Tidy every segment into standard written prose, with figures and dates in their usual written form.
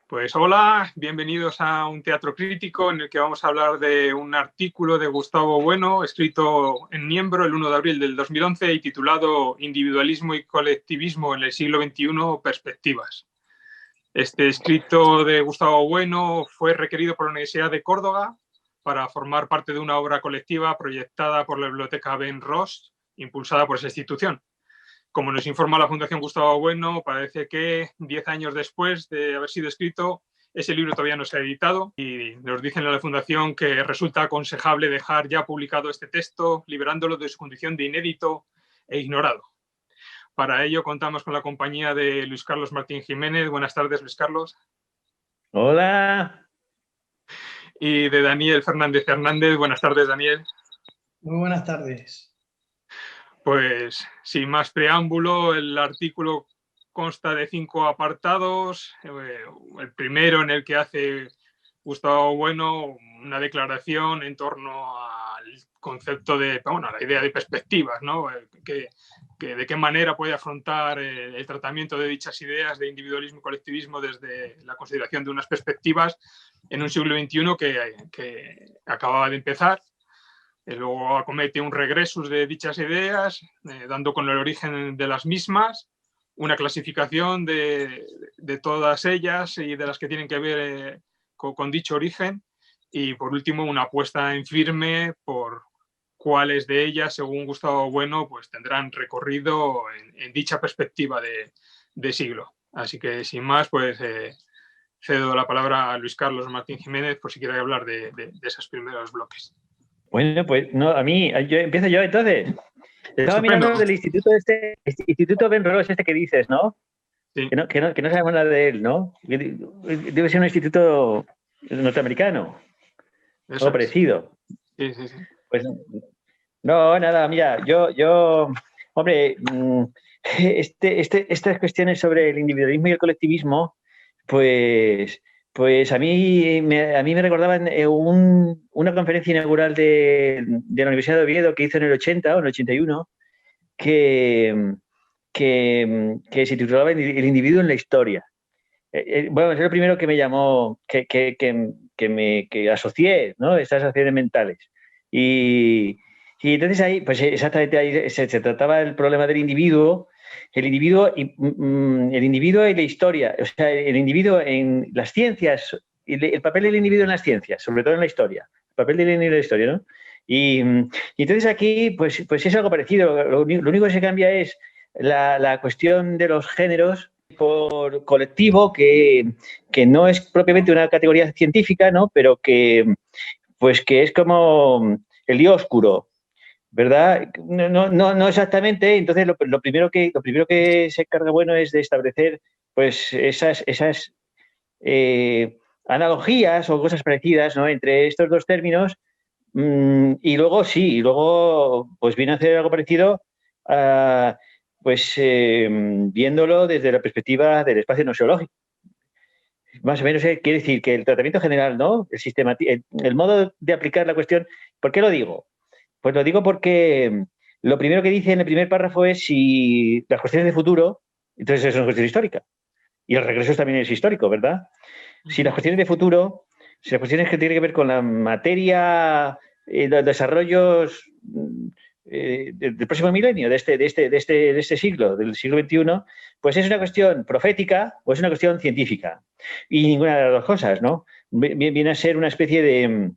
Pues hola, bienvenidos a un teatro crítico en el que vamos a hablar de un artículo de Gustavo Bueno escrito en Niembro el 1 de abril del 2011 y titulado Individualismo y colectivismo en el siglo XXI, perspectivas. Este escrito de Gustavo Bueno fue requerido por la Universidad de Córdoba para formar parte de una obra colectiva proyectada por la Biblioteca Ben Ross, impulsada por esa institución. Como nos informa la Fundación Gustavo Bueno, parece que 10 años después de haber sido escrito, ese libro todavía no se ha editado y nos dicen en la Fundación que resulta aconsejable dejar ya publicado este texto, liberándolo de su condición de inédito e ignorado. Para ello contamos con la compañía de Luis Carlos Martín Jiménez. Buenas tardes, Luis Carlos. Hola. Y de Daniel Fernández Hernández. Buenas tardes, Daniel. Muy buenas tardes. Pues sin más preámbulo, el artículo consta de 5 apartados. El primero, en el que hace Gustavo Bueno una declaración en torno al concepto de, bueno, la idea de perspectivas, ¿no? De qué manera puede afrontar el tratamiento de dichas ideas de individualismo y colectivismo desde la consideración de unas perspectivas en un siglo XXI que acababa de empezar. Luego acomete un regresus de dichas ideas, dando con el origen de las mismas, una clasificación de todas ellas y de las que tienen que ver con dicho origen, y por último una apuesta en firme por cuáles de ellas, según Gustavo Bueno, pues tendrán recorrido en dicha perspectiva de siglo. Así que sin más, pues cedo la palabra a Luis Carlos Martín Jiménez por si quiere hablar de esos primeros bloques. Bueno, pues no, empiezo yo entonces. Estaba mirando del Instituto Ben Ross, que dices, ¿no? Sí. Que no sabemos nada de él, ¿no? Debe ser un instituto norteamericano. Algo parecido. Sí. Pues no, nada, mira, hombre, estas cuestiones sobre el individualismo y el colectivismo, pues a mí me recordaban una conferencia inaugural de la Universidad de Oviedo que hizo en el 80 o en el 81, que se titulaba El individuo en la historia. Bueno, es lo primero que me llamó, que asocié, ¿no? Estas asociaciones mentales. Y entonces ahí, pues exactamente ahí se trataba el problema del individuo, el individuo y la historia, o sea, el individuo en las ciencias, el papel del individuo en las ciencias, sobre todo en la historia, el papel del individuo en la historia, ¿no? Y entonces aquí, pues es algo parecido. Lo único que se cambia es la cuestión de los géneros por colectivo, que no es propiamente una categoría científica, ¿no? Pero que es como el día oscuro, ¿verdad? No exactamente. Entonces lo primero que se encarga Bueno es de establecer pues esas analogías o cosas parecidas, ¿no? Entre estos dos términos, y luego pues viene a hacer algo parecido viéndolo desde la perspectiva del espacio noseológico. Más o menos quiere decir que el tratamiento general, ¿no? El modo de aplicar la cuestión. ¿Por qué lo digo? Pues lo digo porque lo primero que dice en el primer párrafo es si las cuestiones de futuro, entonces es una cuestión histórica. Y el regreso también es histórico, ¿verdad? Si las cuestiones de futuro, si las cuestiones que tienen que ver con la materia, los desarrollos del próximo milenio, de este siglo, del siglo XXI, pues es una cuestión profética o es una cuestión científica. Y ninguna de las dos cosas, ¿no? Viene a ser una especie de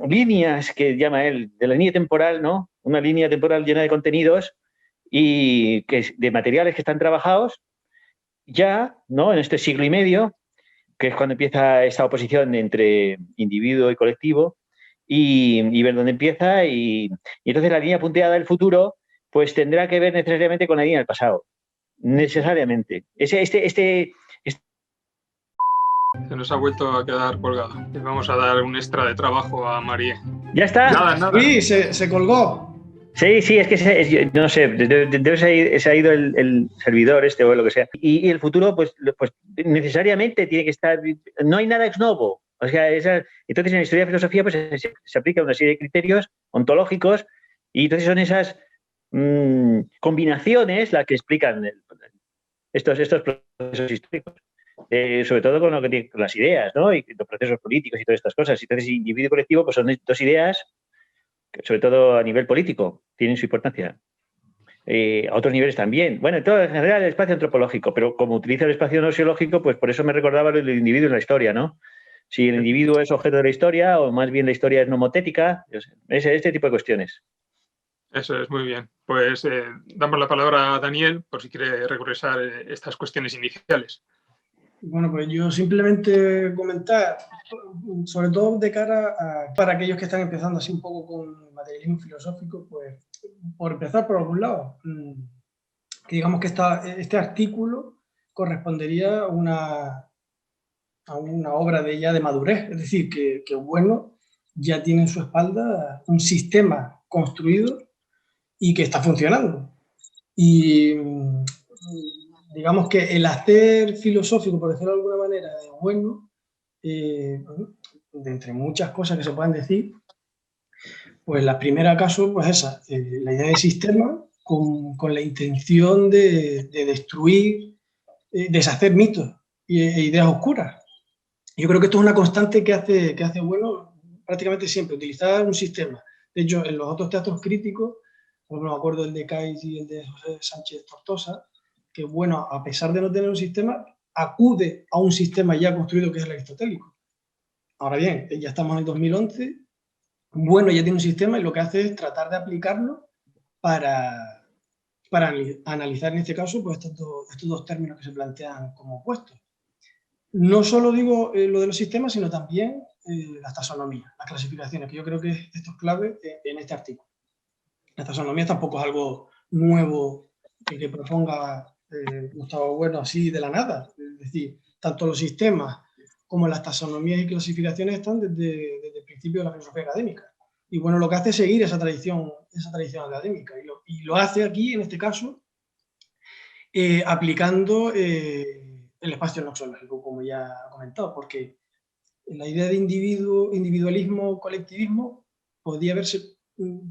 líneas que llama él, de la línea temporal, ¿no? Una línea temporal llena de contenidos y de materiales que están trabajados ya, ¿no? En este siglo y medio, que es cuando empieza esta oposición entre individuo y colectivo, y ver dónde empieza, y entonces la línea punteada del futuro pues tendrá que ver necesariamente con la línea del pasado. Necesariamente. Se nos ha vuelto a quedar colgado. Le vamos a dar un extra de trabajo a María. ¿Ya está? Nada. Sí, se colgó. Sí, es que no sé, se ha ido el servidor o lo que sea. Y el futuro, pues necesariamente tiene que estar. No hay nada ex novo. O sea, entonces en la historia de filosofía pues se aplica una serie de criterios ontológicos, y entonces son esas combinaciones las que explican estos procesos históricos. sobre todo con lo que tiene con las ideas, ¿no? Y los procesos políticos y todas estas cosas. Entonces, individuo y colectivo pues son dos ideas que, sobre todo a nivel político, tienen su importancia. A otros niveles también. Bueno, en todo en general el espacio antropológico, pero como utiliza el espacio nosiológico, pues por eso me recordaba el individuo en la historia, ¿no? Si el individuo es objeto de la historia o más bien la historia es nomotética, este tipo de cuestiones. Eso es, muy bien. Pues damos la palabra a Daniel por si quiere regresar estas cuestiones iniciales. Bueno, pues yo simplemente comentar, sobre todo de cara a para aquellos que están empezando así un poco con materialismo filosófico, pues por empezar por algún lado, que digamos que este artículo correspondería a una obra de ya de madurez, es decir, que bueno, ya tiene en su espalda un sistema construido y que está funcionando. Y digamos que el hacer filosófico, por decirlo de alguna manera, de bueno, de entre muchas cosas que se pueden decir, pues la primera caso, pues esa, la idea de sistema con la intención de destruir, deshacer mitos e ideas oscuras. Yo creo que esto es una constante que hace bueno prácticamente siempre, utilizar un sistema. De hecho, en los otros teatros críticos, por ejemplo, me acuerdo el de Cais y el de José Sánchez Tortosa, que bueno, a pesar de no tener un sistema, acude a un sistema ya construido que es el aristotélico. Ahora bien, ya estamos en el 2011, bueno, ya tiene un sistema y lo que hace es tratar de aplicarlo para analizar en este caso pues estos dos términos que se plantean como opuestos. No solo digo lo de los sistemas, sino también las taxonomías, las clasificaciones, que yo creo que esto es clave en este artículo. Las taxonomías tampoco es algo nuevo que proponga Gustavo Bueno así de la nada. Es decir, tanto los sistemas como las taxonomías y clasificaciones están desde el principio de la filosofía académica. Y bueno, lo que hace es seguir esa tradición académica. Y lo hace aquí, en este caso, aplicando el espacio noxológico, como ya he comentado, porque la idea de individualismo, colectivismo, podía haberse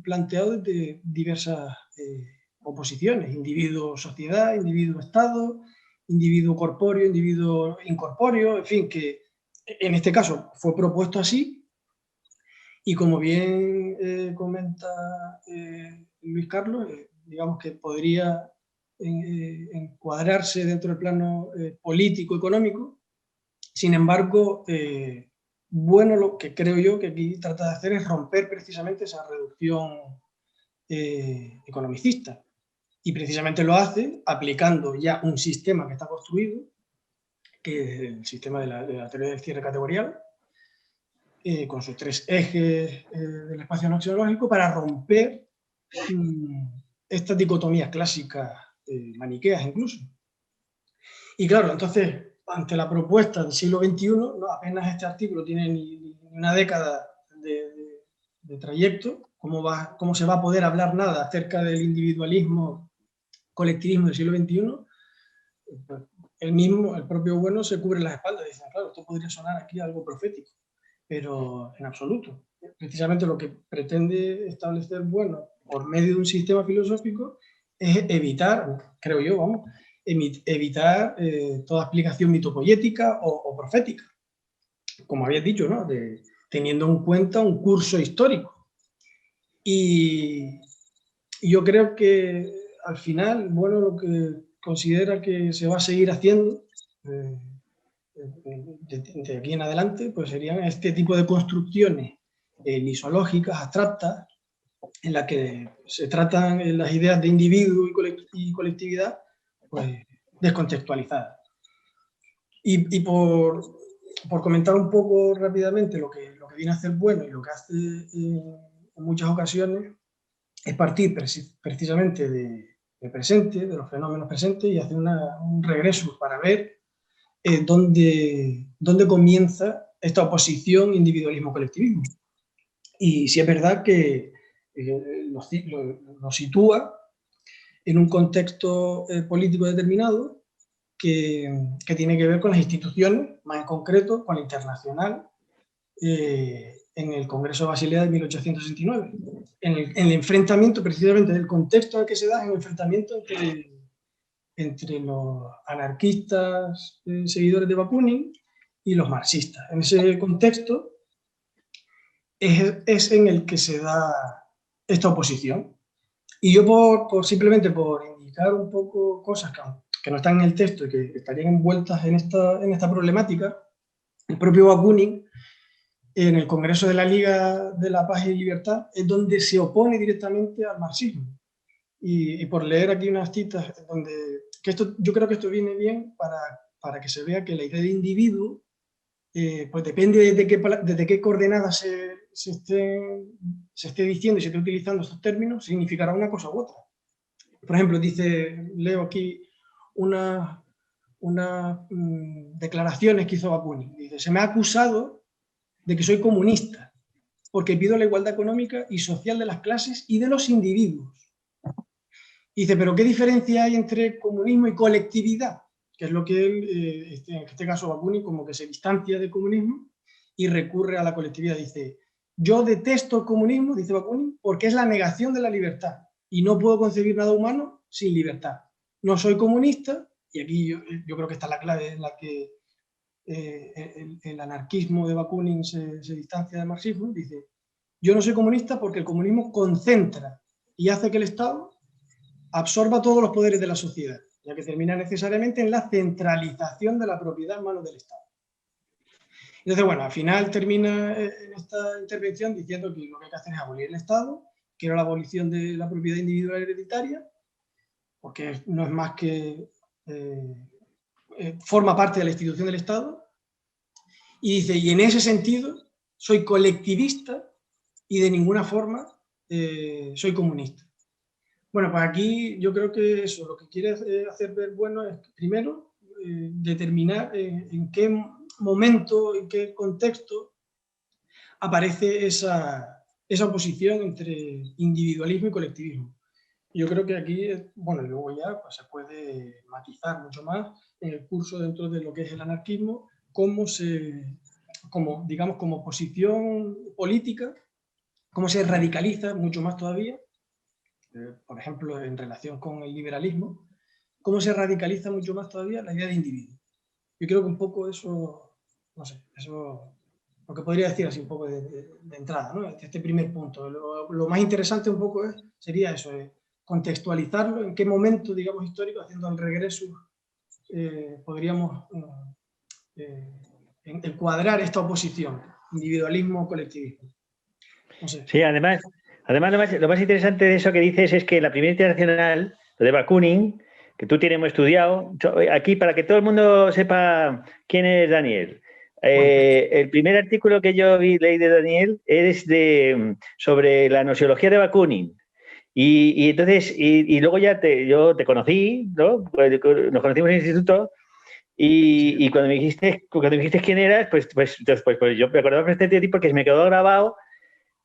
planteado desde diversas oposiciones, individuo-sociedad, individuo-estado, individuo corpóreo, individuo incorpóreo, en fin, que en este caso fue propuesto así, y como bien comenta Luis Carlos, digamos que podría encuadrarse dentro del plano político-económico. Sin embargo, bueno, lo que creo yo que aquí trata de hacer es romper precisamente esa reducción economicista. Y precisamente lo hace aplicando ya un sistema que está construido, que es el sistema de la teoría del cierre categorial, con sus tres ejes del espacio noxológico, para romper estas dicotomías clásicas, maniqueas incluso. Y claro, entonces, ante la propuesta del siglo XXI, ¿no? Apenas este artículo tiene ni una década de trayecto, ¿cómo se va a poder hablar nada acerca del individualismo, colectivismo del siglo XXI? Pues el propio Bueno se cubre las espaldas y dice, claro, esto podría sonar aquí algo profético, pero en absoluto. Precisamente lo que pretende establecer Bueno por medio de un sistema filosófico es evitar, creo yo, vamos, evitar toda explicación mitopoética o profética, como habías dicho, ¿no? Teniendo en cuenta un curso histórico. Y yo creo que al final, Bueno, lo que considera que se va a seguir haciendo de aquí en adelante, pues serían este tipo de construcciones misológicas, abstractas, en las que se tratan las ideas de individuo y colectividad, pues descontextualizadas. Y por comentar un poco rápidamente lo que viene a hacer Bueno y lo que hace en muchas ocasiones, es partir precisamente del presente, de los fenómenos presentes, y hacer un regreso para ver dónde comienza esta oposición individualismo-colectivismo. Y sí es verdad que lo sitúa en un contexto político determinado que tiene que ver con las instituciones, más en concreto con la internacional, en el Congreso de Basilea de 1869. En el enfrentamiento, precisamente, del contexto en el que se da, en el enfrentamiento entre entre los anarquistas, seguidores de Bakunin, y los marxistas. En ese contexto es en el que se da esta oposición. Y yo simplemente por indicar un poco cosas que no están en el texto y que estarían envueltas en esta problemática, el propio Bakunin, en el Congreso de la Liga de la Paz y Libertad, es donde se opone directamente al marxismo. Y por leer aquí unas citas, yo creo que esto viene bien para que se vea que la idea de individuo, pues depende desde qué coordenadas se esté diciendo y se esté utilizando estos términos, significará una cosa u otra. Por ejemplo, leo aquí unas declaraciones que hizo Bakunin. Dice: se me ha acusado de que soy comunista, porque pido la igualdad económica y social de las clases y de los individuos. Y dice: pero ¿qué diferencia hay entre comunismo y colectividad? Que es lo que él, en este caso Bakunin, como que se distancia del comunismo y recurre a la colectividad. Dice: yo detesto el comunismo, dice Bakunin, porque es la negación de la libertad y no puedo concebir nada humano sin libertad. No soy comunista, y aquí yo creo que está la clave en la que el anarquismo de Bakunin se distancia del marxismo. Dice: yo no soy comunista porque el comunismo concentra y hace que el Estado absorba todos los poderes de la sociedad, ya que termina necesariamente en la centralización de la propiedad en manos del Estado. Entonces, bueno, al final termina en esta intervención diciendo que lo que hay que hacer es abolir el Estado, que era la abolición de la propiedad individual hereditaria, porque no es más que forma parte de la institución del Estado, y dice: y en ese sentido soy colectivista y de ninguna forma soy comunista. Bueno, pues aquí yo creo que eso, lo que quiere hacer ver bueno es, primero, determinar en qué momento, en qué contexto aparece esa oposición entre individualismo y colectivismo. Yo creo que aquí, bueno, y luego ya pues, se puede matizar mucho más en el curso dentro de lo que es el anarquismo, digamos, como posición política, cómo se radicaliza mucho más todavía, por ejemplo, en relación con el liberalismo, cómo se radicaliza mucho más todavía la idea de individuo. Yo creo que un poco eso, no sé, eso lo que podría decir así un poco de entrada, ¿no? Este primer punto. Lo más interesante un poco sería eso, contextualizarlo, en qué momento, digamos, histórico, haciendo el regreso, podríamos encuadrar esta oposición, individualismo-colectivismo. No sé. Sí, además lo más interesante de eso que dices es que la primera internacional, lo de Bakunin, que tú tienes muy estudiado, aquí para que todo el mundo sepa quién es Daniel. El primer artículo que yo leí de Daniel es sobre la nociología de Bakunin. Y entonces, y luego ya yo te conocí, ¿no? Nos conocimos en el instituto. Y cuando me dijiste quién eras, pues yo me acordaba de ti porque me quedó grabado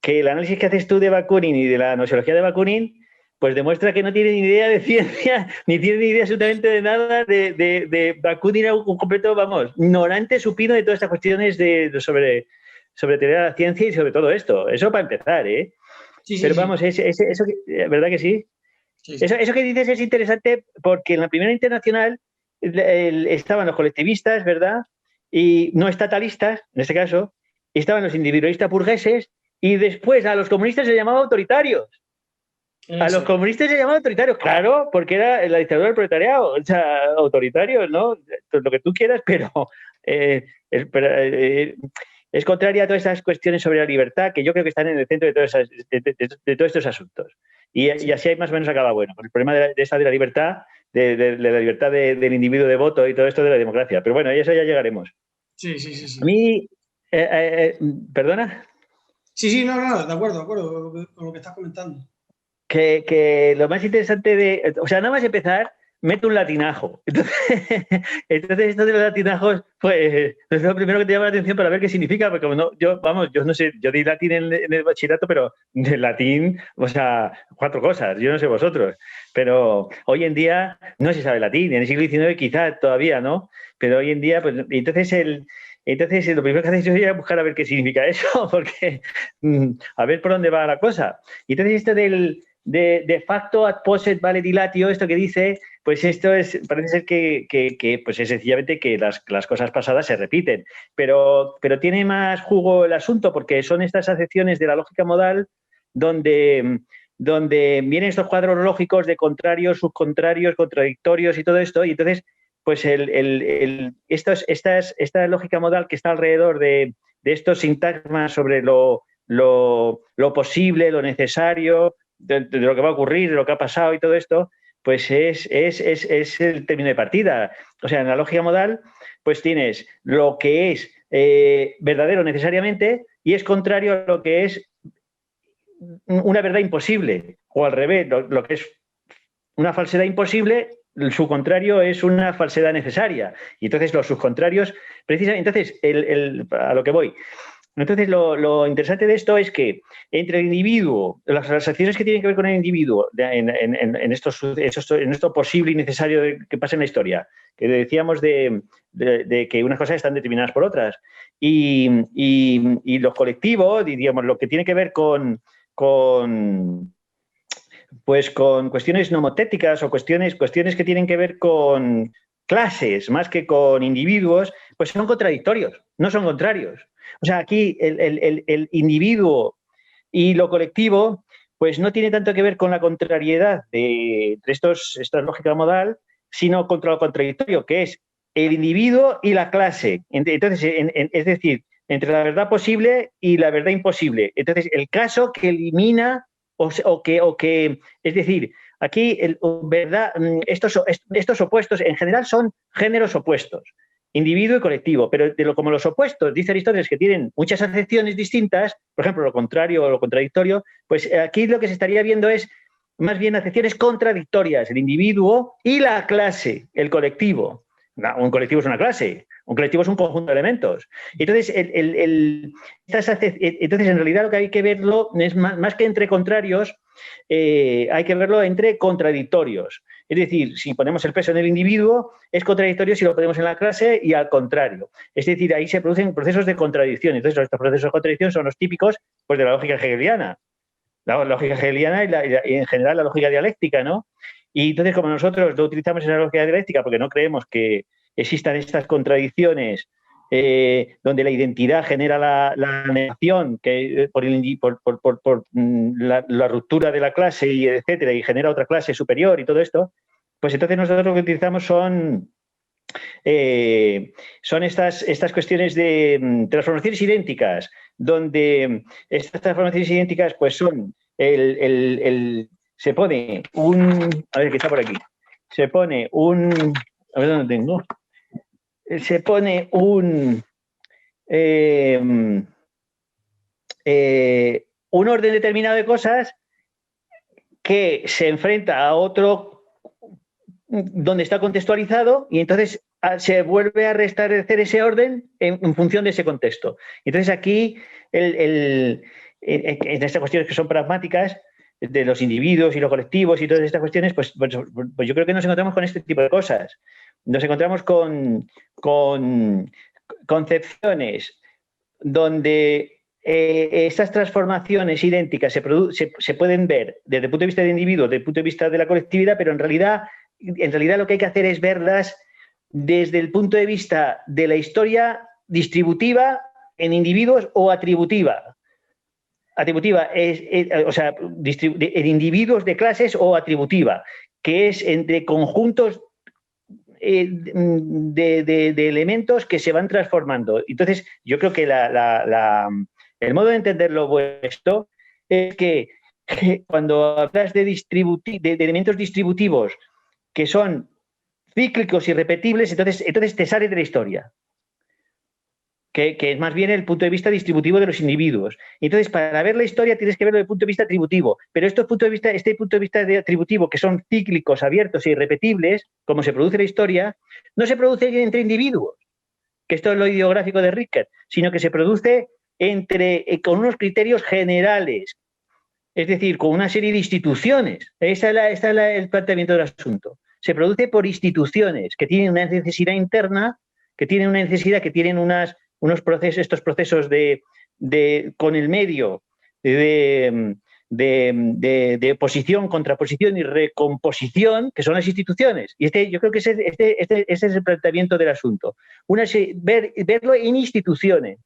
que el análisis que haces tú de Bakunin y de la nociología de Bakunin, pues demuestra que no tiene ni idea de ciencia, ni tiene ni idea absolutamente de nada de Bakunin, era un completo, vamos, ignorante supino de todas estas cuestiones sobre teoría de la ciencia y sobre todo esto. Eso para empezar, ¿eh? Sí, pero vamos, eso, ¿verdad que sí? Sí. Eso que dices es interesante porque en la primera internacional estaban los colectivistas, ¿verdad? Y no estatalistas, en este caso, y estaban los individualistas burgueses, y después a los comunistas se llamaba autoritarios. A los comunistas se llamaban autoritarios, claro, porque era la dictadura del proletariado, o sea, autoritarios, ¿no? Lo que tú quieras, pero es contraria a todas esas cuestiones sobre la libertad que yo creo que están en el centro de todos estos asuntos. Y así hay más o menos acaba bueno. El problema de la libertad, de la libertad del individuo de voto y todo esto de la democracia. Pero bueno, a eso ya llegaremos. Sí. A mí, ¿perdona? Sí, no, de acuerdo con lo que estás comentando. Que lo más interesante o sea, nada más empezar, mete un latinajo. Entonces esto de los latinajos, pues, es lo primero que te llama la atención para ver qué significa, porque yo no sé, yo di latín en el bachillerato, pero de latín, o sea, 4 cosas, yo no sé vosotros, pero hoy en día no se sabe latín, en el siglo XIX quizás todavía, ¿no? Pero hoy en día, pues, entonces, lo primero que hacéis es buscar a ver qué significa eso, porque a ver por dónde va la cosa. Y entonces esto de facto ad posset vale dilatio, esto que dice, pues parece ser que pues es sencillamente que las cosas pasadas se repiten. Pero tiene más jugo el asunto porque son estas acepciones de la lógica modal donde vienen estos cuadros lógicos de contrarios, subcontrarios, contradictorios y todo esto. Y entonces, pues esta lógica modal que está alrededor de estos sintagmas sobre lo posible, lo necesario, de lo que va a ocurrir, de lo que ha pasado y todo esto, pues es el término de partida. O sea, en la lógica modal, pues tienes lo que es verdadero necesariamente y es contrario a lo que es una verdad imposible, o al revés, lo que es una falsedad imposible, su contrario es una falsedad necesaria. Y entonces los subcontrarios, precisamente, entonces, a lo que voy. Entonces, lo interesante de esto es que entre el individuo, las acciones que tienen que ver con el individuo en esto posible y necesario que pasa en la historia, que decíamos de que unas cosas están determinadas por otras, y los colectivos, digamos, lo que tiene que ver con cuestiones nomotéticas o cuestiones que tienen que ver con clases más que con individuos, pues son contradictorios, no son contrarios. O sea, aquí el individuo y lo colectivo pues no tiene tanto que ver con la contrariedad de esta lógica modal, sino contra lo contradictorio, que es el individuo y la clase. Entonces, es decir, entre la verdad posible y la verdad imposible. Entonces, el caso que elimina o que es decir, aquí estos opuestos en general son géneros opuestos, individuo y colectivo, pero como los opuestos, dice Aristóteles, que tienen muchas acepciones distintas, por ejemplo, lo contrario o lo contradictorio, pues aquí lo que se estaría viendo es más bien acepciones contradictorias, el individuo y la clase, el colectivo. No, un colectivo es una clase, un colectivo es un conjunto de elementos. Entonces, entonces en realidad lo que hay que verlo es más que entre contrarios, hay que verlo entre contradictorios. Es decir, si ponemos el peso en el individuo, es contradictorio si lo ponemos en la clase y al contrario. Es decir, ahí se producen procesos de contradicción. Entonces, estos procesos de contradicción son los típicos pues, de la lógica hegeliana. La lógica hegeliana y en general la lógica dialéctica, ¿no? Y entonces, como nosotros no utilizamos esa lógica dialéctica porque no creemos que existan estas contradicciones donde la identidad genera la negación por la ruptura de la clase, y etcétera, y genera otra clase superior y todo esto, pues entonces nosotros lo que utilizamos son estas cuestiones de transformaciones idénticas, donde estas transformaciones idénticas pues son se pone a ver, que está por aquí, se pone a ver dónde tengo, se pone un orden determinado de cosas que se enfrenta a otro donde está contextualizado y entonces se vuelve a restablecer ese orden en función de ese contexto. Entonces aquí, en estas cuestiones que son pragmáticas, de los individuos y los colectivos y todas estas cuestiones, pues yo creo que nos encontramos con este tipo de cosas. Nos encontramos con concepciones donde estas transformaciones idénticas se pueden ver desde el punto de vista del individuo, desde el punto de vista de la colectividad, pero en realidad lo que hay que hacer es verlas desde el punto de vista de la historia distributiva en individuos o atributiva. Atributiva o sea, en individuos de clases o atributiva, que es entre conjuntos de elementos que se van transformando. Entonces, yo creo que el modo de entenderlo vuestro es que cuando hablas de elementos distributivos que son cíclicos y repetibles, entonces te sale de la historia. Que es más bien el punto de vista distributivo de los individuos. Entonces, para ver la historia tienes que verlo desde el punto de vista atributivo, pero este punto de vista atributivo, que son cíclicos, abiertos e irrepetibles, como se produce la historia, no se produce entre individuos, que esto es lo ideográfico de Rickert, sino que se produce con unos criterios generales, es decir, con una serie de instituciones. Ese es el planteamiento del asunto. Se produce por instituciones que tienen una necesidad interna, que tienen estos procesos con el medio de de posición, contraposición y recomposición, que son las instituciones. Y yo creo que ese es el planteamiento del asunto. Verlo en instituciones.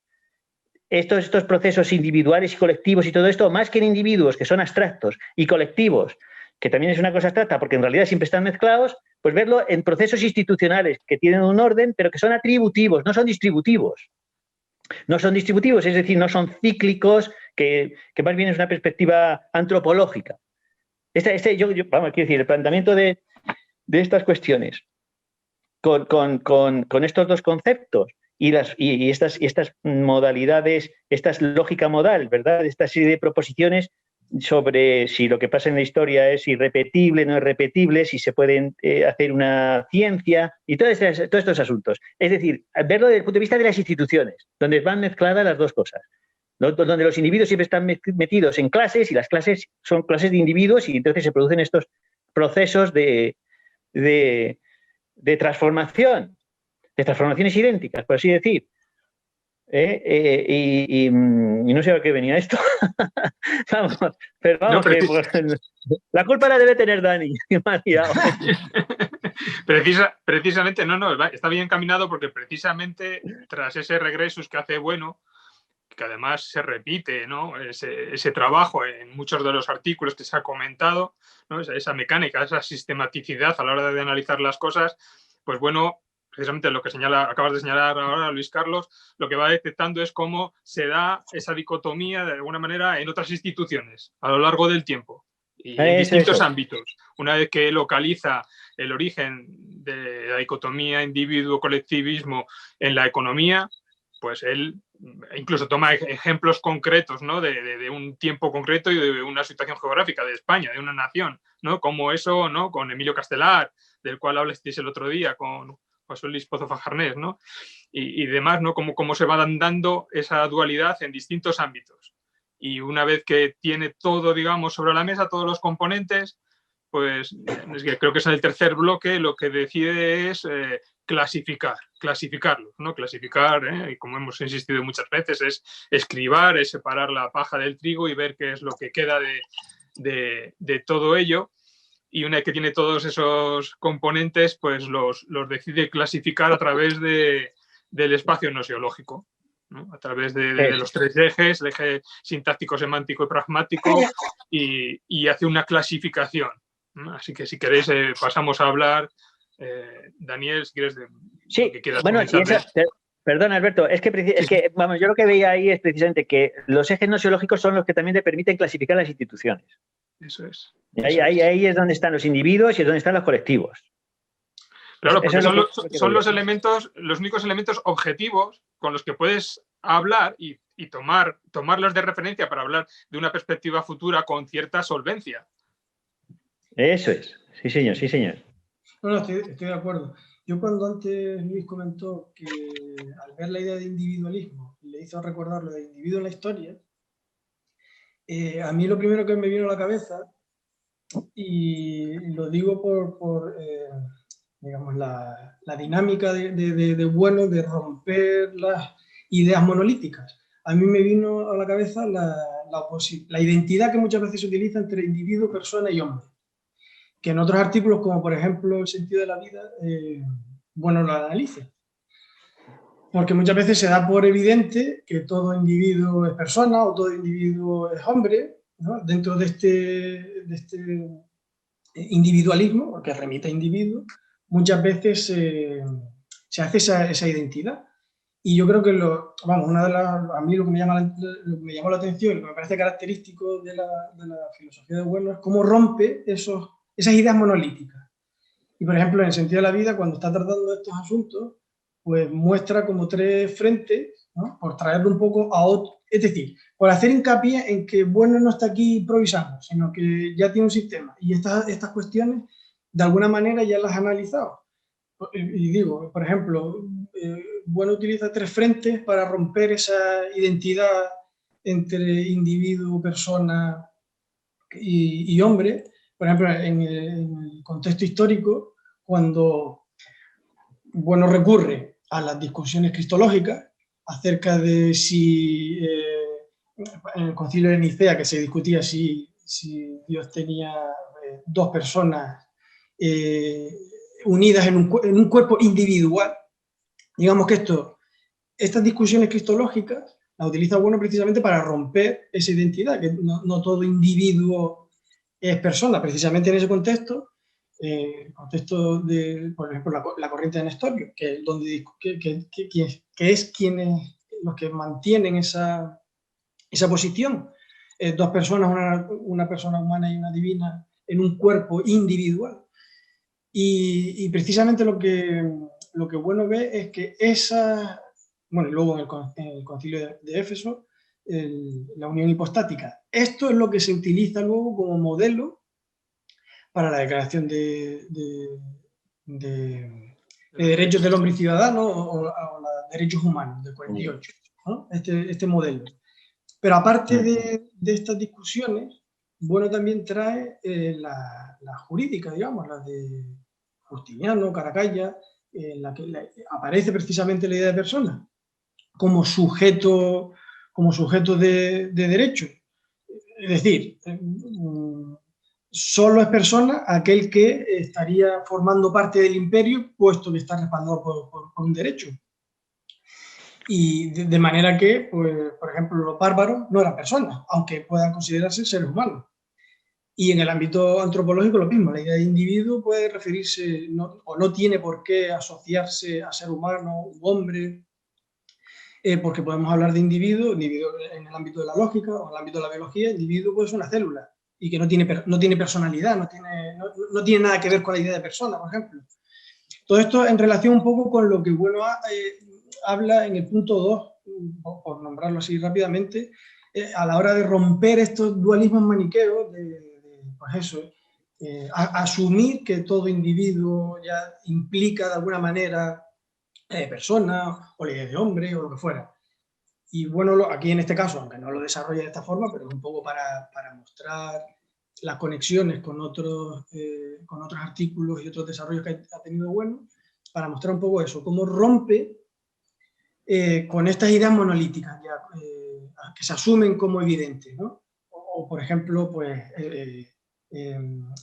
Estos procesos individuales y colectivos y todo esto, más que en individuos, que son abstractos, y colectivos, que también es una cosa abstracta, porque en realidad siempre están mezclados, pues verlo en procesos institucionales que tienen un orden, pero que son atributivos, no son distributivos. No son distributivos, es decir, no son cíclicos, que más bien es una perspectiva antropológica. Quiero decir, el planteamiento de estas cuestiones con estos dos conceptos y estas modalidades, esta lógica modal, ¿verdad? Esta serie de proposiciones sobre si lo que pasa en la historia es irrepetible, no es repetible, si se pueden hacer una ciencia y todos estos asuntos. Es decir, verlo desde el punto de vista de las instituciones, donde van mezcladas las dos cosas, ¿no? Donde los individuos siempre están metidos en clases y las clases son clases de individuos y entonces se producen estos procesos de transformaciones idénticas, por así decir. Y no sé a qué venía esto. La culpa la debe tener Dani. Precisamente, está bien encaminado porque precisamente tras ese regresus que hace Bueno, que además se repite, ¿no? ese trabajo en muchos de los artículos que se ha comentado, ¿no? esa mecánica, esa sistematicidad a la hora de analizar las cosas, pues bueno, precisamente lo que acabas de señalar ahora, Luis Carlos, lo que va detectando es cómo se da esa dicotomía de alguna manera en otras instituciones a lo largo del tiempo y en distintos ámbitos. Una vez que localiza el origen de la dicotomía individuo-colectivismo en la economía, pues él incluso toma ejemplos concretos, ¿no? de un tiempo concreto y de una situación geográfica de España, de una nación, ¿no? Como eso, ¿no? Con Emilio Castelar, del cual hablasteis el otro día, con José Luis Pozo Fajarnés, ¿no? y demás, ¿no? Cómo se va dando esa dualidad en distintos ámbitos. Y una vez que tiene todo, digamos, sobre la mesa, todos los componentes, pues creo que es en el tercer bloque lo que decide es clasificarlos, ¿no? Clasificar, y como hemos insistido muchas veces, es escribar, es separar la paja del trigo y ver qué es lo que queda de todo ello. Y una vez que tiene todos esos componentes, pues los decide clasificar a través del espacio nosiológico, ¿no? A través de los tres ejes, el eje sintáctico, semántico y pragmático, y hace una clasificación. Así que si queréis pasamos a hablar, Daniel, si quieres sí, que quieras comentar. Perdón, Alberto, es que vamos, yo lo que veía ahí es precisamente que los ejes nosiológicos son los que también te permiten clasificar las instituciones. Eso es. Ahí es donde están los individuos y es donde están los colectivos. Claro, porque son los únicos elementos objetivos con los que puedes hablar y tomarlos de referencia para hablar de una perspectiva futura con cierta solvencia. Eso es, sí señor, sí señor. No, estoy de acuerdo. Yo cuando antes Luis comentó que al ver la idea de individualismo le hizo recordar lo de individuo en la historia, a mí lo primero que me vino a la cabeza, y lo digo por digamos, la dinámica de Bueno de romper las ideas monolíticas. A mí me vino a la cabeza la identidad que muchas veces se utiliza entre individuo, persona y hombre, que en otros artículos, como por ejemplo El sentido de la vida, Bueno lo analiza. Porque muchas veces se da por evidente que todo individuo es persona o todo individuo es hombre, ¿no? Dentro de este individualismo, que remite a individuo, muchas veces se hace esa identidad. Y yo creo que, a mí lo que me llamó la atención y lo que me parece característico de la filosofía de Bueno es cómo rompe esas ideas monolíticas. Y, por ejemplo, en El sentido de la vida, cuando está tratando de estos asuntos, pues muestra como tres frentes, ¿no? Por traerlo un poco a otro. Es decir, por hacer hincapié en que Bueno no está aquí improvisando, sino que ya tiene un sistema. Y estas cuestiones, de alguna manera, ya las ha analizado. Y digo, por ejemplo, Bueno utiliza tres frentes para romper esa identidad entre individuo, persona y hombre. Por ejemplo, en el contexto histórico, cuando Bueno recurre a las discusiones cristológicas acerca de si en el Concilio de Nicea, que se discutía si si Dios tenía dos personas unidas en un cuerpo individual. Digamos que estas discusiones cristológicas las utiliza Bueno precisamente para romper esa identidad, que no todo individuo es persona. Precisamente en ese contexto, contexto de, por ejemplo, la corriente de Nestorio, que es quienes los que mantienen esa posición, dos personas, una persona humana y una divina, en un cuerpo individual. Y precisamente lo que Bueno ve es que bueno, luego en el concilio de Éfeso, la unión hipostática, esto es lo que se utiliza luego como modelo para la declaración de derechos del hombre y ciudadano o los derechos humanos del 48, ¿no? Este modelo. Pero aparte de estas discusiones, Bueno también trae la jurídica, digamos, la de Justiniano, Caracalla, en la que aparece precisamente la idea de persona como sujeto de derecho. Es decir, solo es persona aquel que estaría formando parte del imperio, puesto que está respaldado por un derecho. Y de manera que, pues, por ejemplo, los bárbaros no eran personas, aunque puedan considerarse seres humanos. Y en el ámbito antropológico lo mismo, la idea de individuo puede referirse, o no tiene por qué asociarse a ser humano, u hombre, porque podemos hablar de individuo en el ámbito de la lógica o en el ámbito de la biología. Individuo puede ser una célula y que no tiene personalidad, no tiene nada que ver con la idea de persona, por ejemplo. Todo esto en relación un poco con lo que Bueno habla en el punto 2, por nombrarlo así rápidamente, a la hora de romper estos dualismos maniqueos, pues eso, asumir que todo individuo ya implica de alguna manera persona o la idea de hombre o lo que fuera. Y bueno, aquí en este caso, aunque no lo desarrolla de esta forma, pero es un poco para mostrar las conexiones con otros artículos y otros desarrollos que ha tenido Bueno, para mostrar un poco eso, cómo rompe con estas ideas monolíticas ya, que se asumen como evidentes, ¿no? O por ejemplo, pues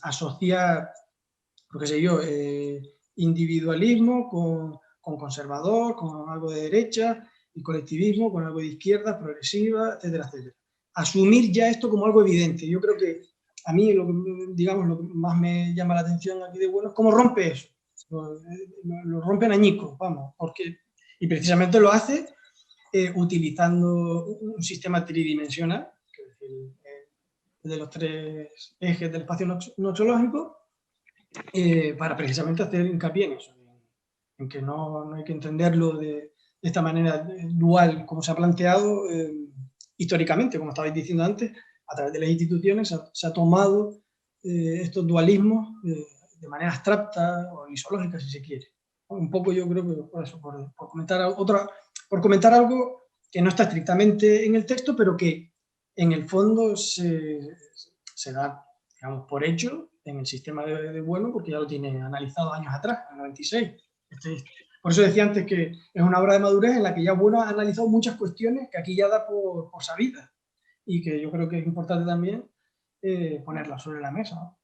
asociar, qué sé yo, individualismo con conservador, con algo de derecha, y colectivismo con algo de izquierda, progresiva, etcétera, etcétera. Asumir ya esto como algo evidente. Yo creo que a mí lo que más me llama la atención aquí de Bueno es cómo rompe eso. Lo rompen añicos, vamos, y precisamente lo hace utilizando un sistema tridimensional, que es el de los tres ejes del espacio nosológico, para precisamente hacer hincapié en eso, en que no hay que entenderlo de esta manera dual, como se ha planteado históricamente, como estabais diciendo antes, a través de las instituciones se ha tomado estos dualismos de manera abstracta o isológica, si se quiere. Un poco yo creo que por eso, por comentar algo que no está estrictamente en el texto, pero que en el fondo se da, digamos, por hecho en el sistema de Bueno, porque ya lo tiene analizado años atrás, en el 96. Por eso decía antes que es una obra de madurez en la que ya Bueno ha analizado muchas cuestiones que aquí ya da por sabidas y que yo creo que es importante también ponerlas sobre la mesa, ¿no?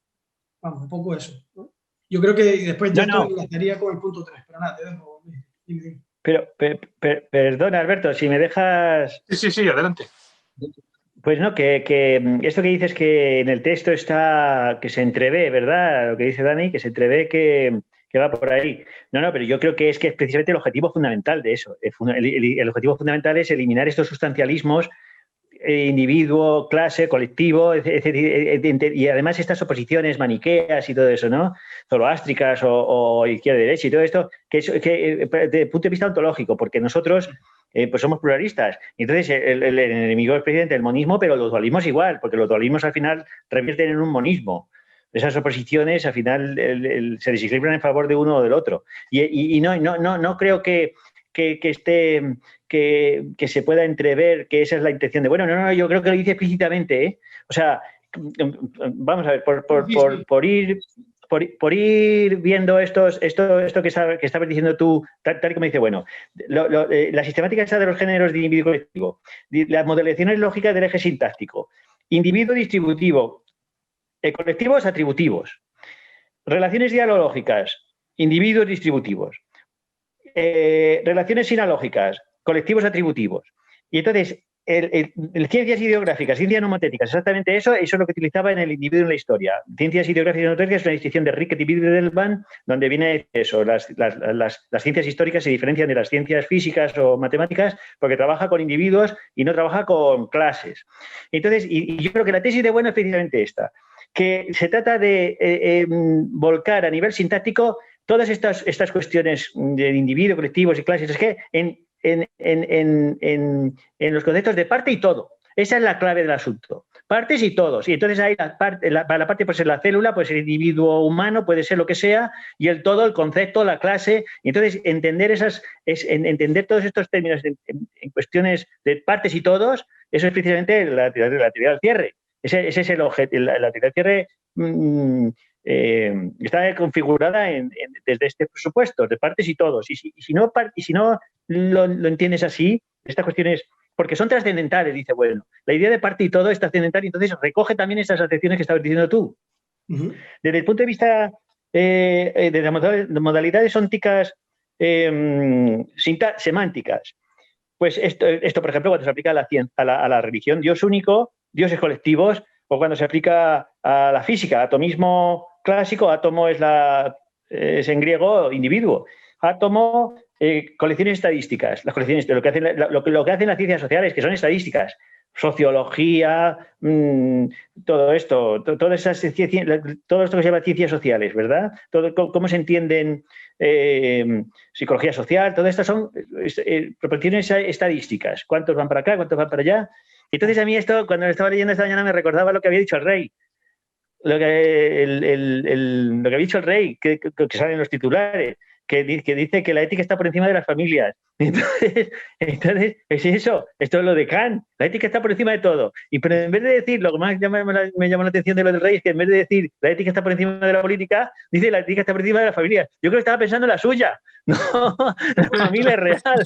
Vamos, un poco eso, ¿no? Yo creo que después ya esto enlazaría con el punto 3, pero nada, te dejo. Pero, perdona, Alberto, si me dejas... Sí, adelante. Pues no, que esto que dices que en el texto está, que se entrevé, ¿verdad? Lo que dice Dani, que se entrevé que va por ahí. No, pero yo creo que es precisamente el objetivo fundamental de eso. El objetivo fundamental es eliminar estos sustancialismos, individuo, clase, colectivo, y además estas oposiciones maniqueas y todo eso, ¿no? Zoroástricas o izquierda-derecha y todo esto, que desde el punto de vista ontológico, porque nosotros pues somos pluralistas. Y entonces el enemigo es precisamente el monismo, pero los dualismos igual, porque los dualismos al final revierten en un monismo. Esas oposiciones al final se desequilibran en favor de uno o del otro. Y no creo que se pueda entrever que esa es la intención de Bueno. No, yo creo que lo dice explícitamente, ¿eh? O sea, vamos a ver, por ir viendo esto que estabas diciendo tú, tal como dice Bueno, la sistemática esa de los géneros de individuo colectivo, las modelaciones lógicas del eje sintáctico, individuo distributivo, colectivos atributivos, relaciones dialógicas, individuos distributivos, relaciones sinalógicas, colectivos atributivos. Y entonces, ciencias ideográficas, ciencias nomotécnicas, exactamente eso es lo que utilizaba en el individuo en la historia. Ciencias ideográficas y nomotécnicas es una distinción de Rickett y Wittgenstein, donde viene eso, las ciencias históricas se diferencian de las ciencias físicas o matemáticas porque trabaja con individuos y no trabaja con clases. Entonces, y yo creo que la tesis de Bueno es precisamente esta, que se trata de volcar a nivel sintáctico todas estas cuestiones de individuo, colectivos y clases, es que en los conceptos de parte y todo. Esa es la clave del asunto. Partes y todos. Y entonces ahí para la parte puede ser la célula, puede ser el individuo humano, puede ser lo que sea, y el todo, el concepto, la clase. Y entonces entender entender todos estos términos en cuestiones de partes y todos, eso es precisamente la teoría del cierre. Ese es el objetivo. La teoría del cierre está configurada desde este presupuesto, de partes y todos. Y si no lo entiendes así, estas cuestiones, porque son trascendentales, dice Bueno. La idea de parte y todo es trascendental y entonces recoge también esas acepciones que estabas diciendo tú. Desde el punto de vista de las modalidades ónticas semánticas, pues esto, por ejemplo, cuando se aplica a la religión, Dios único, dioses colectivos, o cuando se aplica a la física, atomismo clásico, átomo es en griego individuo, átomo, colecciones estadísticas, las colecciones de lo que hacen las ciencias sociales, que son estadísticas, sociología, todo esto que se llama ciencias sociales, ¿verdad? Cómo se entienden psicología social, todas estas son proporciones estadísticas. ¿Cuántos van para acá? ¿Cuántos van para allá? Entonces a mí esto, cuando lo estaba leyendo esta mañana, me recordaba lo que había dicho el rey. Lo que había dicho el rey, que sale en los titulares, que dice que la ética está por encima de las familias. Entonces es eso, esto es lo de Kant, la ética está por encima de todo. Pero en vez de decir, lo que más me llamó la atención de lo del rey es que en vez de decir la ética está por encima de la política, dice la ética está por encima de las familias. Yo creo que estaba pensando en la suya, no, la familia es real,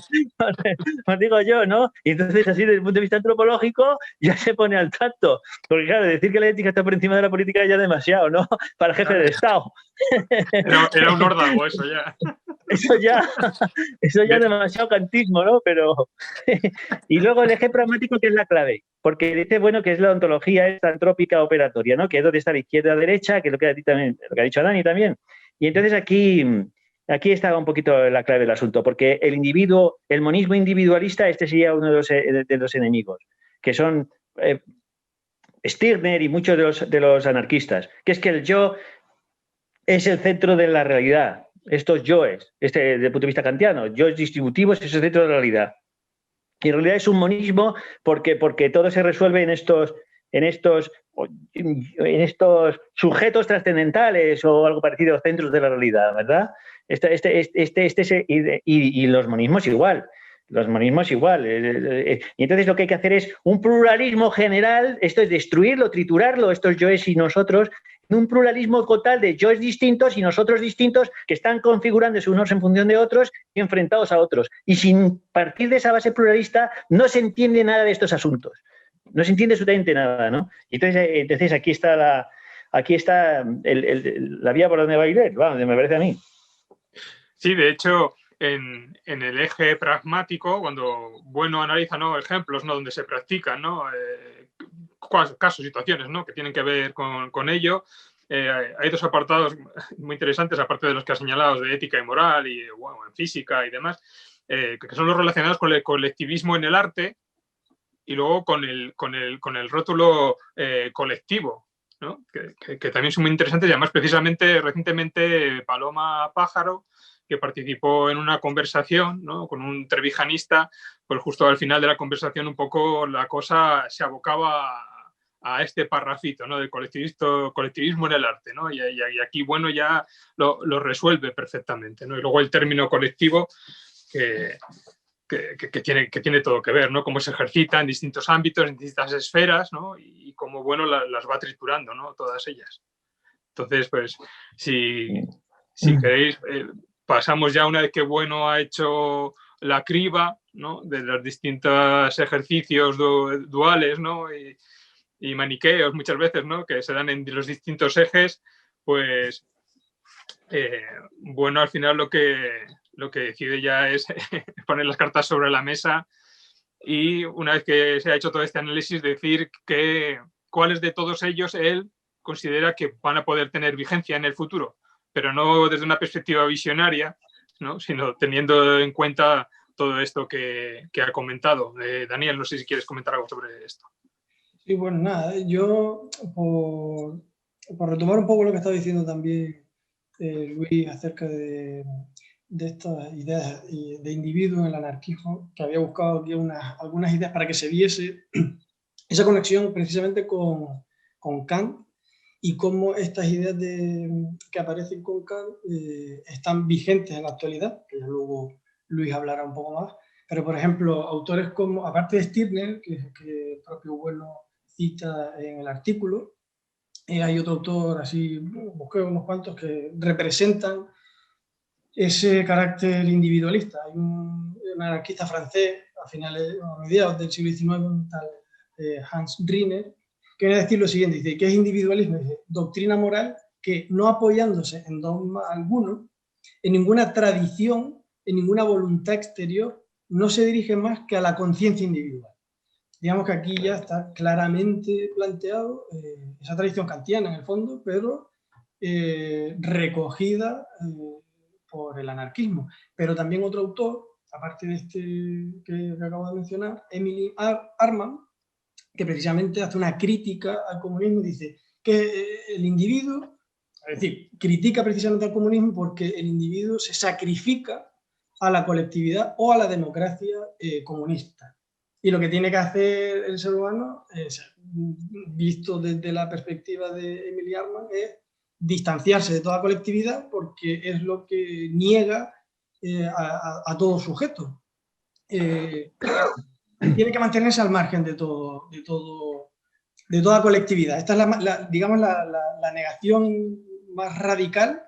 os digo yo, ¿no? Y entonces así desde el punto de vista antropológico ya se pone al tacto, porque claro, decir que la ética está por encima de la política ya es demasiado, ¿no? Para el jefe de Estado. Era un órdago eso ya. Eso ya es demasiado kantismo, ¿no? Pero y luego el eje pragmático, que es la clave, porque dice, Bueno, que es la ontología esta antrópica operatoria, ¿no? Que es donde está la izquierda derecha, que es lo que ha dicho Dani también. Y entonces aquí está un poquito la clave del asunto, porque el monismo individualista, este sería uno de los enemigos, que son Stirner y muchos de los anarquistas, que es que el yo es el centro de la realidad. Estos yoes, desde el punto de vista kantiano, yoes distributivos es el centro de la realidad. Y en realidad es un monismo porque todo se resuelve en estos sujetos trascendentales o algo parecido, centros de la realidad, ¿verdad? Y los monismos igual. Los monismos igual. Y entonces lo que hay que hacer es un pluralismo general, esto es destruirlo, triturarlo, estos yoes y nosotros, un pluralismo total de yoes distintos y nosotros distintos que están configurándose unos en función de otros y enfrentados a otros. Y sin partir de esa base pluralista no se entiende nada de estos asuntos. No se entiende absolutamente nada, ¿no? Y entonces aquí está la vía por donde va a ir, me parece a mí. Sí, de hecho, en el eje pragmático, cuando Bueno analiza, ¿no?, ejemplos, ¿no?, donde se practican, ¿no?, casos, situaciones, ¿no?, que tienen que ver con ello, hay dos apartados muy interesantes, aparte de los que has señalado, de ética y moral, y bueno, en física y demás, que son los relacionados con el colectivismo en el arte y luego con el rótulo colectivo, ¿no?, que también son muy interesantes. Y además, precisamente, recientemente, Paloma Pájaro, que participó en una conversación, ¿no?, con un trevijanista, pues justo al final de la conversación un poco la cosa se abocaba a este parrafito, ¿no?, del colectivismo en el arte, ¿no? Y aquí, Bueno, ya lo resuelve perfectamente, ¿no? Y luego el término colectivo que tiene todo que ver, ¿no? Cómo se ejercita en distintos ámbitos, en distintas esferas, ¿no? Y cómo Bueno las va triturando, ¿no?, todas ellas. Entonces, pues, si queréis, pasamos ya, una vez que Bueno ha hecho la criba, ¿no?, de los distintos ejercicios duales, ¿no?, y maniqueos muchas veces, ¿no? Que se dan en los distintos ejes, pues bueno, al final lo que decide ya es poner las cartas sobre la mesa y una vez que se ha hecho todo este análisis decir cuáles de todos ellos él considera que van a poder tener vigencia en el futuro, pero no desde una perspectiva visionaria, ¿no? Sino teniendo en cuenta todo esto que ha comentado. Daniel, no sé si quieres comentar algo sobre esto. Sí, bueno, nada, yo por retomar un poco lo que estaba diciendo también Luis acerca de estas ideas de individuo en el anarquismo, que había buscado aquí algunas ideas para que se viese esa conexión precisamente con Kant y cómo estas ideas que aparecen con Kant están vigentes en la actualidad, que ya luego Luis hablará un poco más, pero por ejemplo, autores como, aparte de Stirner, que el propio Bueno cita en el artículo, hay otro autor, así, busqué unos cuantos que representan ese carácter individualista. Hay un anarquista francés a mediados del siglo XIX, un tal Hans Riner, que viene a decir lo siguiente, dice, ¿qué es individualismo? Dice, doctrina moral que no apoyándose en dogma alguno, en ninguna tradición, en ninguna voluntad exterior, no se dirige más que a la conciencia individual. Digamos que aquí ya está claramente planteado esa tradición kantiana en el fondo, pero recogida por el anarquismo. Pero también otro autor, aparte de este que acabo de mencionar, Emily Arman, que precisamente hace una crítica al comunismo y dice que el individuo, es decir, critica precisamente al comunismo porque el individuo se sacrifica a la colectividad o a la democracia comunista. Y lo que tiene que hacer el ser humano, visto desde la perspectiva de Emily Arman, es distanciarse de toda colectividad porque es lo que niega a todo sujeto. Tiene que mantenerse al margen de toda colectividad. Esta es digamos, la negación más radical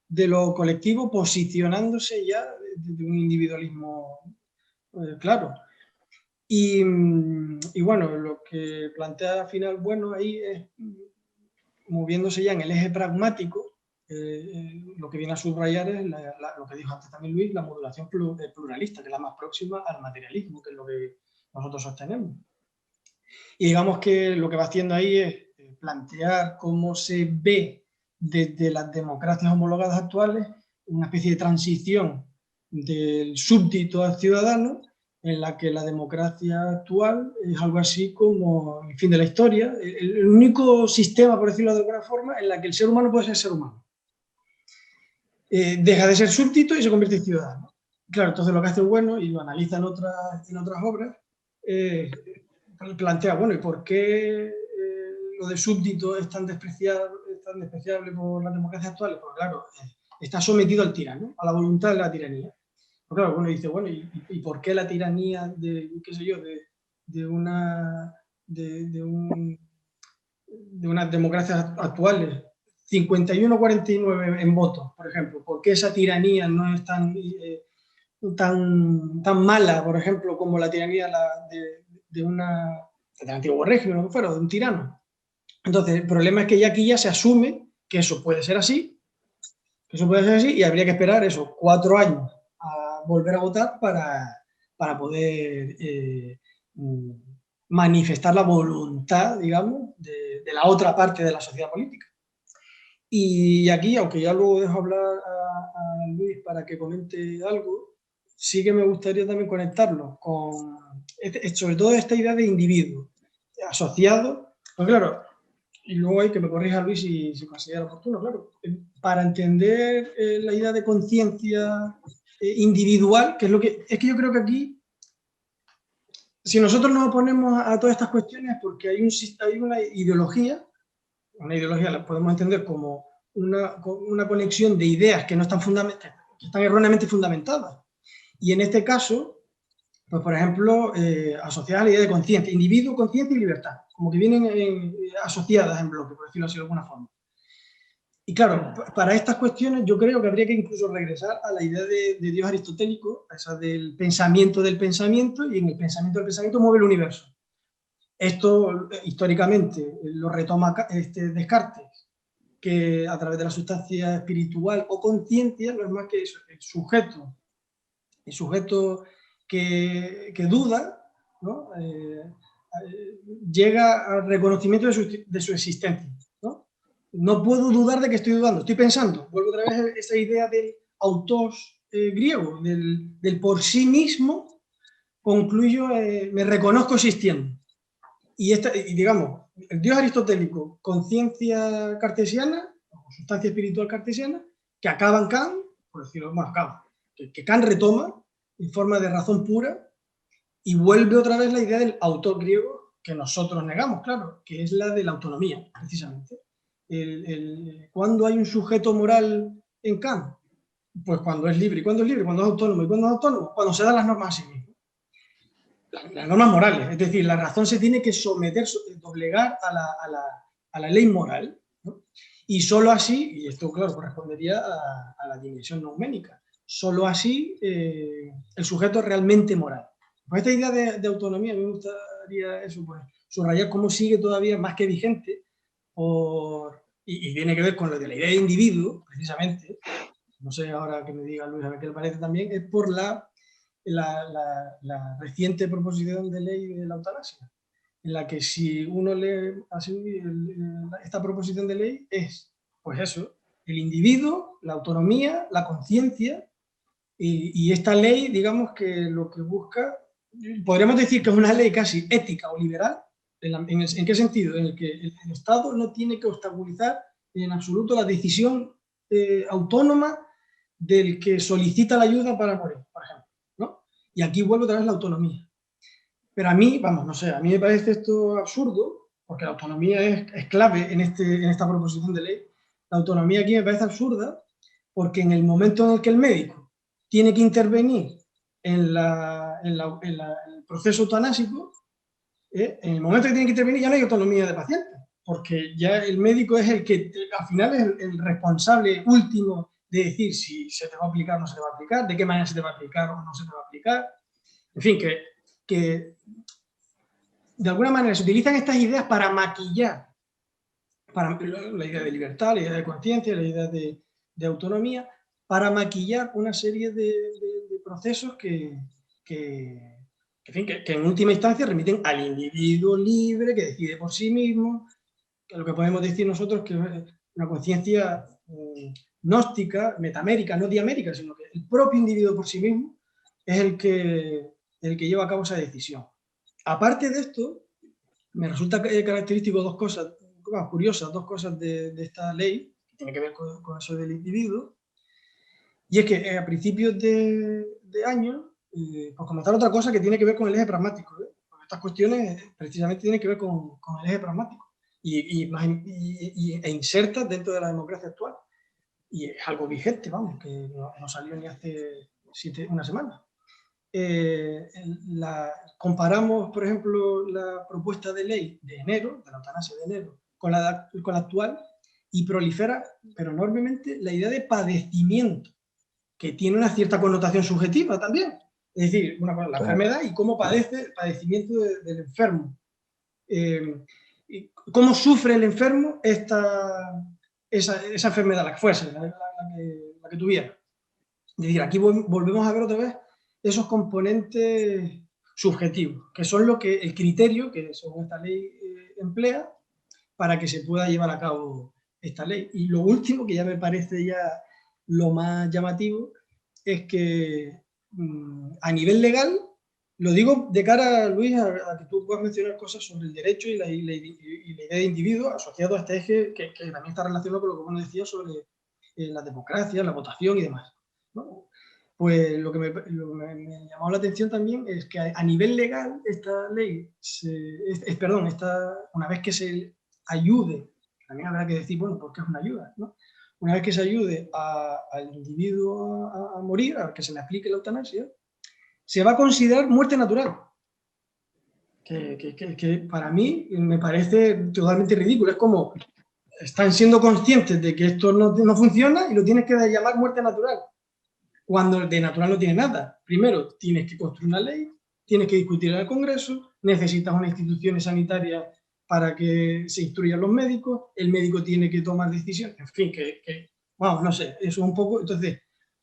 de lo colectivo, posicionándose ya de un individualismo claro. Y bueno, lo que plantea al final Bueno ahí es, moviéndose ya en el eje pragmático, lo que viene a subrayar es lo que dijo antes también Luis, la modulación pluralista, que es la más próxima al materialismo, que es lo que nosotros sostenemos. Y digamos que lo que va haciendo ahí es plantear cómo se ve desde las democracias homologadas actuales una especie de transición del súbdito al ciudadano, en la que la democracia actual es algo así como el fin de la historia, el único sistema, por decirlo de alguna forma, en la que el ser humano puede ser humano. Deja de ser súbdito y se convierte en ciudadano. Claro, entonces lo que hace Bueno, y lo analiza en otras obras, plantea, bueno, ¿y por qué lo de súbdito es tan despreciable por las democracias actuales? Pues claro, está sometido al tirano, a la voluntad de la tiranía. Pues claro, uno dice, bueno, ¿y por qué la tiranía de, qué sé yo, de unas democracias actuales, 51-49 en votos, por ejemplo? ¿Por qué esa tiranía no es tan mala, por ejemplo, como la tiranía del antiguo régimen, lo que fuera, de un tirano? Entonces, el problema es que ya aquí ya se asume que eso puede ser así, y habría que esperar esos 4 años a volver a votar para poder manifestar la voluntad, digamos, de la otra parte de la sociedad política. Y aquí, aunque ya luego dejo hablar a Luis para que comente algo, sí que me gustaría también conectarlo con, sobre todo, esta idea de individuo asociado, pues claro, y luego hay que me corrija Luis si considera oportuno, claro, para entender la idea de conciencia individual, que es que yo creo que aquí, si nosotros nos oponemos a todas estas cuestiones, porque hay una ideología la podemos entender como una conexión de ideas que no están que están erróneamente fundamentadas. Y en este caso, pues por ejemplo, asociadas a la idea de conciencia, individuo, conciencia y libertad, como que vienen asociadas en bloque, por decirlo así de alguna forma. Y claro, para estas cuestiones yo creo que habría que incluso regresar a la idea de Dios aristotélico, a esa del pensamiento, y en el pensamiento del pensamiento mueve el universo. Esto históricamente lo retoma Descartes, que a través de la sustancia espiritual o conciencia no es más que eso, el sujeto que duda, ¿no? Llega al reconocimiento de su existencia. No puedo dudar de que estoy dudando, estoy pensando. Vuelvo otra vez a esa idea del autos griego, del por sí mismo, concluyo, me reconozco existiendo. Y digamos, el Dios aristotélico, conciencia cartesiana, o sustancia espiritual cartesiana, que acaba en Kant, por decirlo, bueno, acaba, que Kant retoma en forma de razón pura y vuelve otra vez la idea del autor griego que nosotros negamos, claro, que es la de la autonomía, precisamente. ¿Cuándo hay un sujeto moral en Kant? Pues cuando es libre. ¿Y cuándo es libre? Cuando es autónomo. ¿Y cuándo es autónomo? Cuando se dan las normas a sí mismo. Las normas morales, es decir, la razón se tiene que someter, doblegar a la ley moral, ¿no? Y solo así, y esto claro correspondería a la dimensión nouménica, solo así el sujeto es realmente moral. Pues esta idea de autonomía, a mí me gustaría eso, pues, subrayar cómo sigue todavía más que vigente, y tiene que ver con lo de la idea de individuo, precisamente, no sé ahora que me diga Luis a ver qué le parece también, es por la reciente proposición de ley de la eutanasia, en la que si uno lee así esta proposición de ley es, pues eso, el individuo, la autonomía, la conciencia, y esta ley, digamos que lo que busca, podríamos decir que es una ley casi ética o liberal. ¿En qué sentido? En el que el Estado no tiene que obstaculizar en absoluto la decisión autónoma del que solicita la ayuda para morir, por ejemplo, ¿no? Y aquí vuelve otra vez la autonomía. Pero a mí, vamos, no sé, a mí me parece esto absurdo, porque la autonomía es clave en esta proposición de ley. La autonomía aquí me parece absurda, porque en el momento en el que el médico tiene que intervenir en el proceso eutanásico, en el momento que tiene que intervenir ya no hay autonomía de paciente, porque ya el médico es el que al final es el responsable último de decir si se te va a aplicar o no se te va a aplicar, de qué manera se te va a aplicar o no se te va a aplicar. En fin, que de alguna manera se utilizan estas ideas para maquillar la idea de libertad, la idea de conciencia, la idea de autonomía, para maquillar una serie de procesos que en última instancia remiten al individuo libre que decide por sí mismo, que lo que podemos decir nosotros que es una conciencia gnóstica, metamérica, no diamérica, sino que el propio individuo por sí mismo es el que lleva a cabo esa decisión. Aparte de esto, me resulta característico dos cosas curiosas, dos cosas de esta ley, que tiene que ver con eso del individuo, y es que a principios de año, pues comentar otra cosa que tiene que ver con el eje pragmático, ¿eh? Estas cuestiones precisamente tienen que ver con el eje pragmático e insertas dentro de la democracia actual. Y es algo vigente, vamos, que no salió ni hace una semana. Comparamos, por ejemplo, la propuesta de ley de enero, de la eutanasia de enero, con la actual, y prolifera, pero enormemente, la idea de padecimiento, que tiene una cierta connotación subjetiva también. Es decir, la enfermedad y cómo padece el padecimiento del enfermo. Cómo sufre el enfermo esa enfermedad, la que fuese, la que tuviera. Es decir, aquí volvemos a ver otra vez esos componentes subjetivos, que son lo que el criterio que según esta ley emplea para que se pueda llevar a cabo esta ley. Y lo último, que ya me parece ya lo más llamativo, es que a nivel legal, lo digo de cara, Luis, a que tú puedas mencionar cosas sobre el derecho y la idea de individuo asociado a este eje que también está relacionado con lo que uno decía sobre la democracia, la votación y demás, ¿no? Pues lo que me llamó la atención también es que a nivel legal esta ley, una vez que se ayude, también habrá que decir, bueno, ¿por qué es una ayuda, ¿no? Una vez que se ayude al individuo a morir, a que se le aplique la eutanasia, se va a considerar muerte natural. Que para mí me parece totalmente ridículo. Es como, están siendo conscientes de que esto no funciona y lo tienes que llamar muerte natural, cuando de natural no tiene nada. Primero, tienes que construir una ley tienes que discutir en el Congreso, necesitas unas instituciones sanitarias para que se instruyan los médicos, el médico tiene que tomar decisiones, en fin, vamos, no sé, eso es un poco, entonces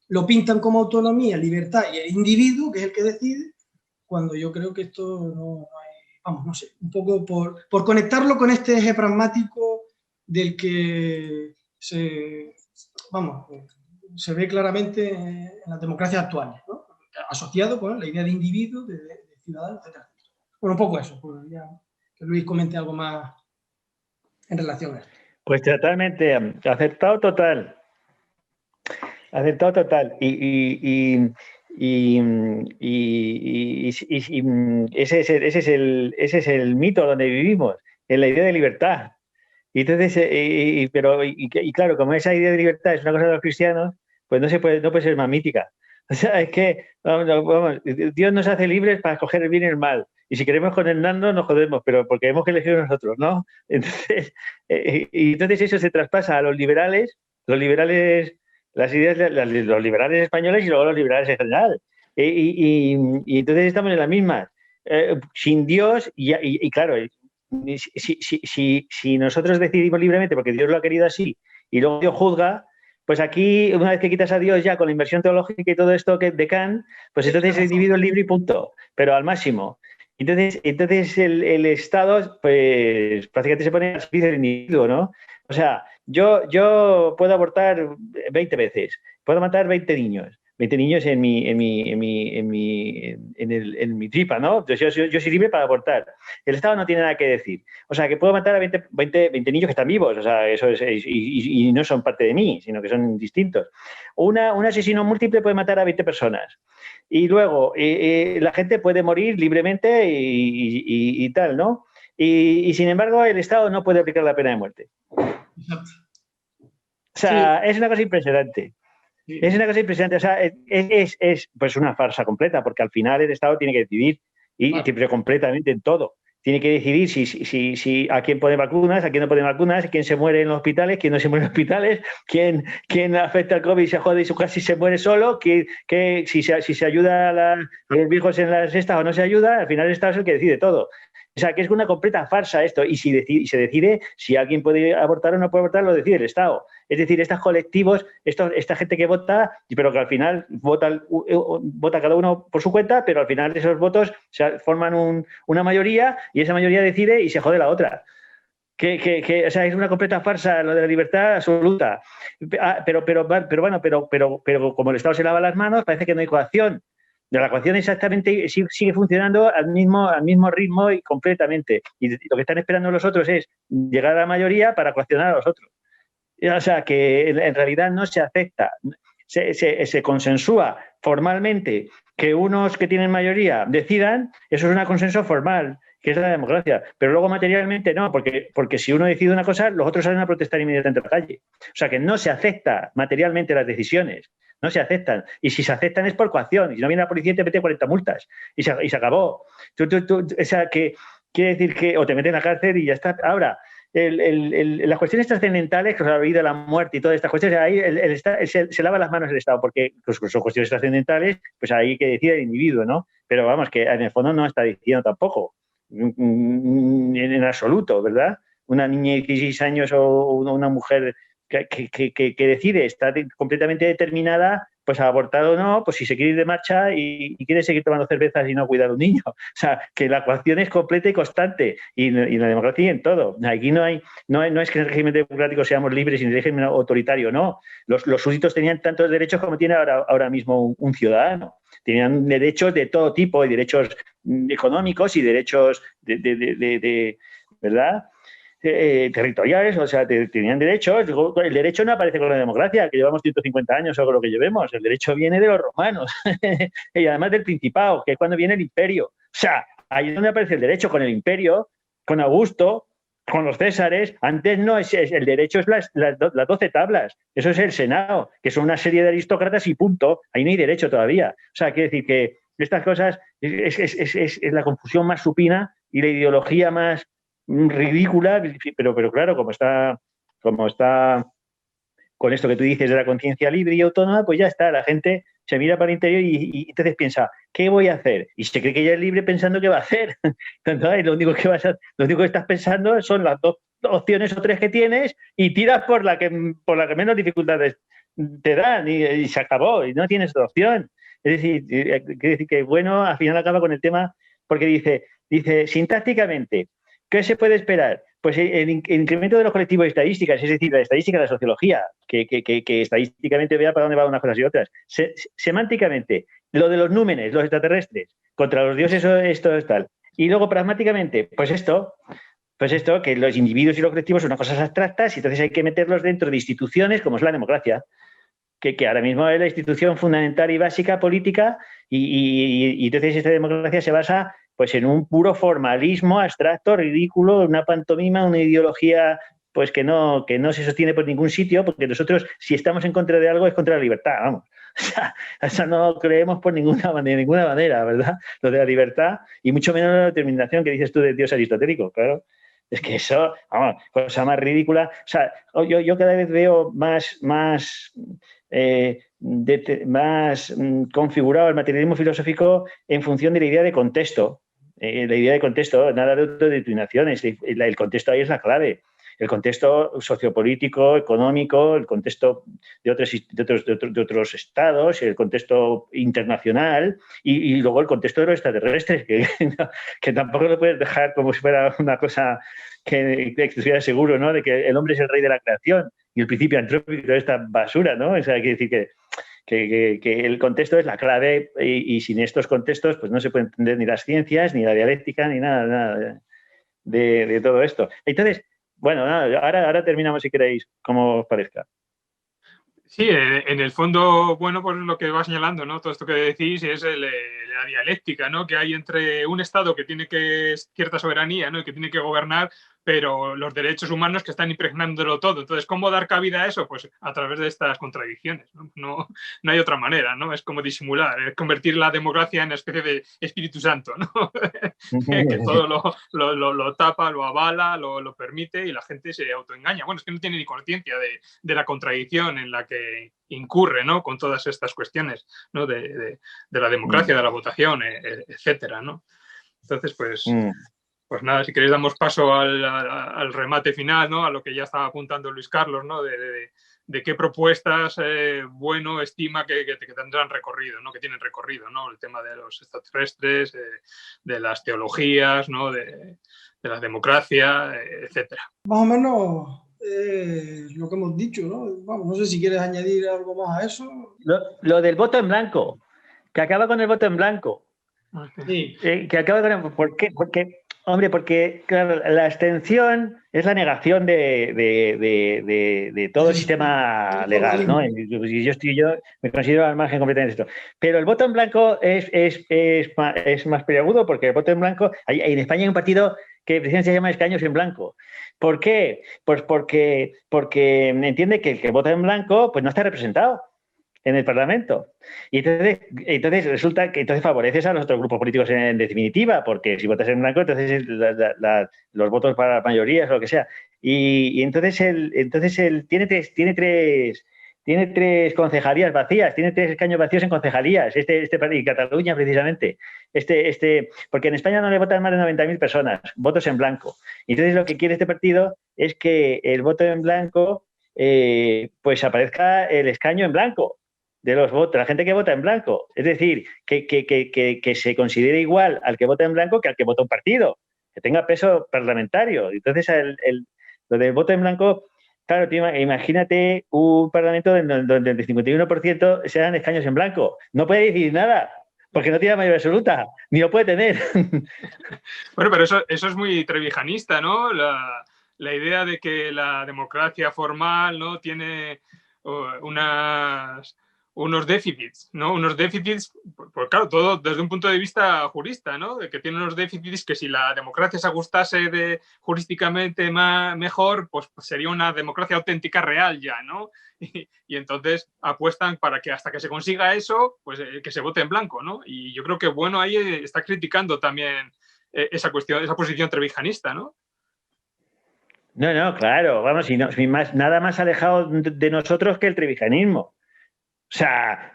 lo pintan como autonomía, libertad y el individuo, que es el que decide, cuando yo creo que esto no hay, vamos, no sé, un poco por conectarlo con este eje pragmático del que se ve claramente en las democracias actuales, ¿no? Asociado con la idea de individuo, de ciudadano, etc. Bueno, un poco eso, pues ya que Luis comente algo más en relación a esto. Pues totalmente, acertado total. Acertado total. Y ese es el mito donde vivimos, en la idea de libertad. Y entonces, claro, como esa idea de libertad es una cosa de los cristianos, pues no puede ser más mítica. O sea, es que vamos, Dios nos hace libres para escoger el bien y el mal. Y si queremos condenarnos, nos jodemos, pero porque hemos que elegir nosotros, ¿no? Entonces, y entonces eso se traspasa a los liberales, las ideas de los liberales españoles y luego los liberales en general. Y entonces estamos en la misma. Sin Dios, y claro, si nosotros decidimos libremente porque Dios lo ha querido así y luego Dios juzga, pues aquí, una vez que quitas a Dios ya con la inversión teológica y todo esto de Kant, pues entonces el individuo es libre y punto, pero al máximo. Entonces el Estado, pues prácticamente se pone al servicio del individuo, ¿no? O sea, yo puedo abortar 20 veces, puedo matar 20 niños en mi tripa, ¿no? Yo soy libre para abortar. El Estado no tiene nada que decir. O sea, que puedo matar a 20 niños que están vivos, o sea, eso es, y no son parte de mí, sino que son distintos. Un asesino múltiple puede matar a 20 personas. Y luego, la gente puede morir libremente y tal, ¿no? Y sin embargo, el Estado no puede aplicar la pena de muerte. Exacto. O sea, sí. Es una cosa impresionante. Sí. Es una cosa impresionante. O sea, es pues una farsa completa, porque al final el Estado tiene que decidir, pero completamente en todo. Tiene que decidir si a quién pone vacunas, a quién no pone vacunas, quién se muere en los hospitales, quién no se muere en los hospitales, quién afecta al COVID y se jode y casi se muere solo, si se ayuda a los viejos en las estas o no se ayuda, al final el Estado es el que decide todo. O sea, que es una completa farsa esto. Y se decide si alguien puede abortar o no puede abortar, lo decide el Estado. Es decir, estos colectivos, esta gente que vota, pero que al final vota cada uno por su cuenta, pero al final esos votos forman una mayoría y esa mayoría decide y se jode la otra. O sea, es una completa farsa lo de la libertad absoluta. Pero como el Estado se lava las manos, parece que no hay coacción. La ecuación exactamente sigue funcionando al mismo ritmo y completamente. Y lo que están esperando los otros es llegar a la mayoría para coaccionar a los otros. O sea, que en realidad no se acepta. Se consensúa formalmente que unos que tienen mayoría decidan, eso es un consenso formal, que es la democracia. Pero luego materialmente no, porque si uno decide una cosa, los otros salen a protestar inmediatamente a la calle. O sea, que no se acepta materialmente las decisiones. No se aceptan. Y si se aceptan es por coacción. Y si no viene la policía y te mete 40 multas. Y se acabó. O sea, que quiere decir que o te meten en la cárcel y ya está. Ahora, las cuestiones trascendentales, que os ha habido la muerte y todas estas cuestiones, ahí se lava las manos el Estado, porque pues, son cuestiones trascendentales, pues ahí que decide el individuo, ¿no? Pero vamos, que en el fondo no está diciendo tampoco, en absoluto, ¿verdad? Una niña de 16 años o una mujer que decide, está completamente determinada pues a abortar o no, pues si se quiere ir de marcha y quiere seguir tomando cervezas y no cuidar a un niño. O sea, que la coacción es completa y constante, y en la democracia y en todo. Aquí no es que en el régimen democrático seamos libres y en el régimen autoritario, no. Los súbditos tenían tantos derechos como tiene ahora mismo un ciudadano. Tenían derechos de todo tipo, y derechos económicos y derechos de ¿verdad? Territoriales, o sea, tenían derechos. El derecho no aparece con la democracia, que llevamos 150 años o con lo que llevemos. El derecho viene de los romanos y además del Principado, que es cuando viene el imperio. O sea, ahí es donde aparece el derecho, con el imperio, con Augusto, con los Césares. Antes no es el derecho, es las 12 tablas. Eso es el Senado, que son una serie de aristócratas y punto. Ahí no hay derecho todavía. O sea, quiere decir que estas cosas es la confusión más supina y la ideología más ridícula, pero claro, como está con esto que tú dices de la conciencia libre y autónoma, pues ya está, la gente se mira para el interior y entonces piensa, ¿qué voy a hacer? Y se cree que ya es libre pensando qué va a hacer. Entonces, lo único que estás pensando son las dos opciones o tres que tienes y tiras por la que menos dificultades te dan y se acabó y no tienes otra opción. Es decir, quiere decir que bueno, al final acaba con el tema porque dice sintácticamente, ¿qué se puede esperar? Pues el incremento de los colectivos de estadísticas, es decir, la estadística de la sociología, que estadísticamente vea para dónde van unas cosas y otras. Semánticamente, lo de los númenes, los extraterrestres, contra los dioses, esto es tal. Y luego, pragmáticamente, pues esto, que los individuos y los colectivos son unas cosas abstractas y entonces hay que meterlos dentro de instituciones como es la democracia, que ahora mismo es la institución fundamental y básica política y entonces esta democracia se basa pues en un puro formalismo abstracto, ridículo, una pantomima, una ideología pues que no se sostiene por ningún sitio, porque nosotros si estamos en contra de algo es contra la libertad, vamos. O sea, no creemos de ninguna manera, ¿verdad? Lo de la libertad y mucho menos la determinación que dices tú de Dios aristotélico, claro. Es que eso, vamos, cosa más ridícula. O sea, yo cada vez veo más configurado el materialismo filosófico en función de la idea de contexto. La idea de contexto, nada de autodeterminaciones. El contexto ahí es la clave. El contexto sociopolítico, económico, el contexto de otros estados, el contexto internacional y luego el contexto de los extraterrestres, que tampoco lo puedes dejar como si fuera una cosa que estuviera seguro, ¿no? De que el hombre es el rey de la creación y el principio antrópico de esta basura, ¿no? O sea, quiere decir que el contexto es la clave y sin estos contextos pues no se puede entender ni las ciencias, ni la dialéctica, ni nada de todo esto. Entonces, bueno, ahora terminamos si queréis, como os parezca. Sí, en el fondo, bueno, pues lo que va señalando, ¿no? Todo esto que decís es la dialéctica, ¿no? Que hay entre un Estado que tiene cierta soberanía, ¿no? Y que tiene que gobernar, pero los derechos humanos que están impregnándolo todo. Entonces, ¿cómo dar cabida a eso? Pues a través de estas contradicciones, ¿no? No hay otra manera, ¿no? Es como disimular, es convertir la democracia en una especie de Espíritu Santo, ¿no? Que todo lo tapa, lo avala, lo permite y la gente se autoengaña. Bueno, es que no tiene ni conciencia de la contradicción en la que incurre, ¿no? Con todas estas cuestiones, ¿no? de la democracia, de la votación, etcétera, ¿no? Entonces, pues nada, si queréis damos paso al remate final, ¿no? A lo que ya estaba apuntando Luis Carlos, ¿no? De qué propuestas bueno estima que tendrán recorrido, ¿no? Que tienen recorrido, ¿no? El tema de los extraterrestres, de las teologías, ¿no? De la democracia, etcétera. Más o menos lo que hemos dicho, ¿no? Vamos, no sé si quieres añadir algo más a eso. Lo del voto en blanco, que acaba con el voto en blanco. Sí. Que acaba con... ¿Por qué? Porque claro, la abstención es la negación de todo el sistema legal, ¿no? Yo me considero al margen completamente de esto. Pero el voto en blanco es más peliagudo porque el voto en blanco... En España hay un partido que precisamente se llama Escaños en Blanco. ¿Por qué? Pues porque entiende que el que vota en blanco pues no está representado en el Parlamento. Y entonces resulta que entonces favoreces a los otros grupos políticos en definitiva, porque si votas en blanco, entonces los votos para las mayorías o lo que sea. Y entonces él tiene tres concejalías vacías, tiene 3 escaños vacíos en concejalías, y Cataluña precisamente. Porque en España no le votan más de 90.000 personas, votos en blanco. Y entonces lo que quiere este partido es que el voto en blanco pues aparezca el escaño en blanco de los votos, la gente que vota en blanco. Es decir, que se considere igual al que vota en blanco que al que vota un partido, que tenga peso parlamentario. Entonces, lo del voto en blanco, claro, imagínate un parlamento donde el 51% sean escaños en blanco. No puede decidir nada, porque no tiene mayoría absoluta, ni lo puede tener. Bueno, pero eso es muy trevijanista, ¿no? La idea de que la democracia formal, ¿no? Tiene unos déficits, ¿no? Unos déficits, pues claro, todo desde un punto de vista jurista, ¿no? De que tiene unos déficits que si la democracia se ajustase jurísticamente mejor, pues sería una democracia auténtica real ya, ¿no? Y entonces apuestan para que hasta que se consiga eso, pues que se vote en blanco, ¿no? Y yo creo que bueno ahí está criticando también esa cuestión, esa posición trevijanista, ¿no? No, claro, vamos, nada más alejado de nosotros que el trevijanismo. O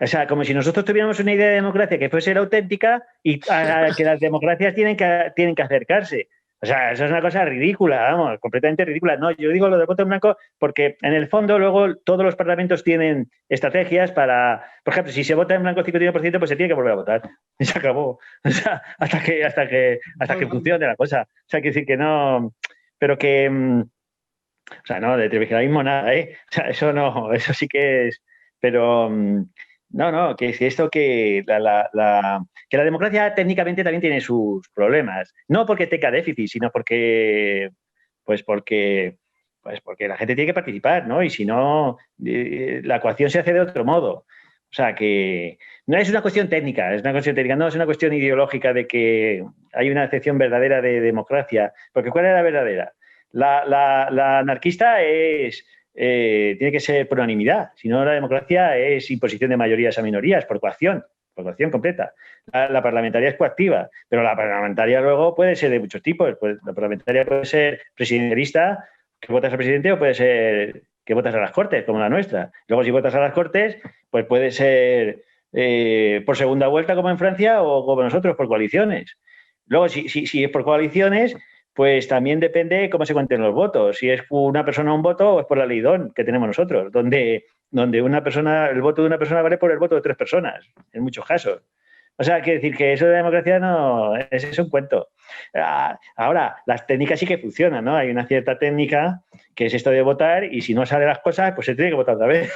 sea, como si nosotros tuviéramos una idea de democracia que fuese la auténtica y a que las democracias tienen que acercarse. O sea, eso es una cosa ridícula, vamos, completamente ridícula. No, yo digo lo del voto en blanco porque en el fondo luego todos los parlamentos tienen estrategias para, por ejemplo, si se vota en blanco el 51%, pues se tiene que volver a votar. Y se acabó. O sea, hasta que funcione la cosa. O sea, quiere decir que no, pero que, o sea, no, de trivialismo nada, ¿eh? O sea, eso no, eso sí que es, pero no, que es esto que que la democracia técnicamente también tiene sus problemas. No porque tenga déficit, sino pues porque la gente tiene que participar, ¿no? Y si no, la ecuación se hace de otro modo. O sea, que no es una cuestión técnica, no es una cuestión ideológica de que hay una acepción verdadera de democracia. Porque ¿cuál es la verdadera? La anarquista tiene que ser por unanimidad, si no la democracia es imposición de mayorías a minorías, por coacción completa. La parlamentaria es coactiva, pero la parlamentaria luego puede ser de muchos tipos. Pues la parlamentaria puede ser presidencialista, que votas al presidente, o puede ser que votas a las Cortes, como la nuestra. Luego, si votas a las Cortes, pues puede ser por segunda vuelta, como en Francia, o como nosotros, por coaliciones. Luego, si es por coaliciones, pues también depende cómo se cuenten los votos. Si es una persona un voto o es por la ley DON que tenemos nosotros, donde una persona, el voto de una persona vale por el voto de 3 personas, en muchos casos. O sea, quiere decir que eso de democracia no es un cuento. Ahora, las técnicas sí que funcionan, ¿no? Hay una cierta técnica que es esto de votar y si no salen las cosas, pues se tiene que votar otra vez.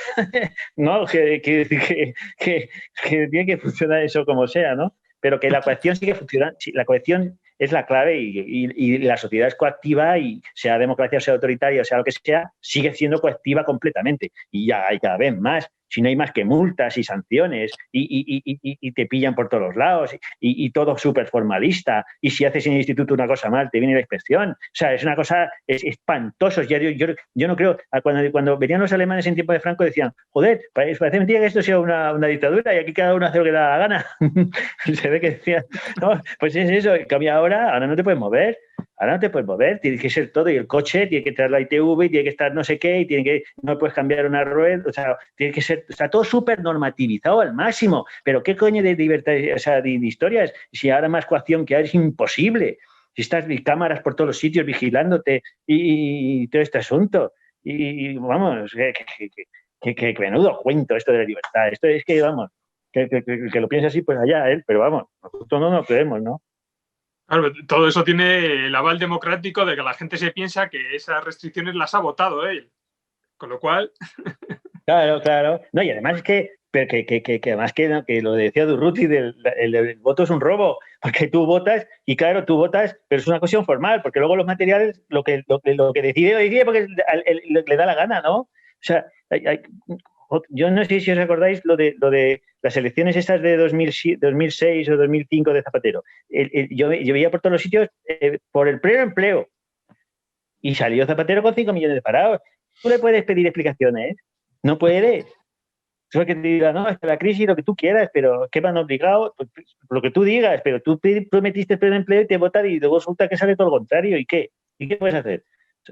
¿No? Quiere decir que tiene que funcionar eso como sea, ¿no? Pero que la coacción sí que funciona. La coacción es la clave y la sociedad es coactiva y sea democracia, sea autoritaria, o sea lo que sea, sigue siendo coactiva completamente. Y ya hay cada vez más. Si no hay más que multas y sanciones y te pillan por todos los lados y todo súper formalista. Y si haces en el instituto una cosa mal, te viene la inspección. O sea, es una cosa espantoso. Yo no creo, cuando venían los alemanes en tiempo de Franco decían, joder, parece mentira que esto sea una dictadura y aquí cada uno hace lo que le da la gana. Se ve que decían, no, pues es eso, cambia ahora no te puedes mover. Ahora no te puedes mover, tiene que ser todo, y el coche tiene que traer la ITV, tiene que estar no sé qué, y no puedes cambiar una rueda, o sea, tiene que ser, está todo súper normativizado al máximo, pero qué coño de libertad, o sea, de historias, si ahora más coacción que hay es imposible, si estás cámaras por todos los sitios vigilándote y todo este asunto, y vamos, que menudo cuento esto de la libertad, esto es que, vamos, que lo piense así, pues allá él, pero vamos, nosotros no nos creemos, ¿no? Claro, todo eso tiene el aval democrático de que la gente se piensa que esas restricciones las ha votado él. Con lo cual... Claro. No, y además que además que lo decía Durruti, el voto es un robo, porque tú votas, y claro, tú votas, pero es una cuestión formal, porque luego los materiales, lo que decide porque le da la gana, ¿no? O sea, yo no sé si os acordáis lo de las elecciones estas de 2006 o 2005 de Zapatero. Yo veía por todos los sitios por el pleno empleo. Y salió Zapatero con 5 millones de parados. Tú le puedes pedir explicaciones. No puedes. Solo que te diga, no, es que la crisis, lo que tú quieras, pero ¿qué me han obligado? Pues, lo que tú digas, pero tú prometiste pleno empleo y te votan y luego resulta que sale todo lo contrario. ¿Y qué? ¿Y qué puedes hacer?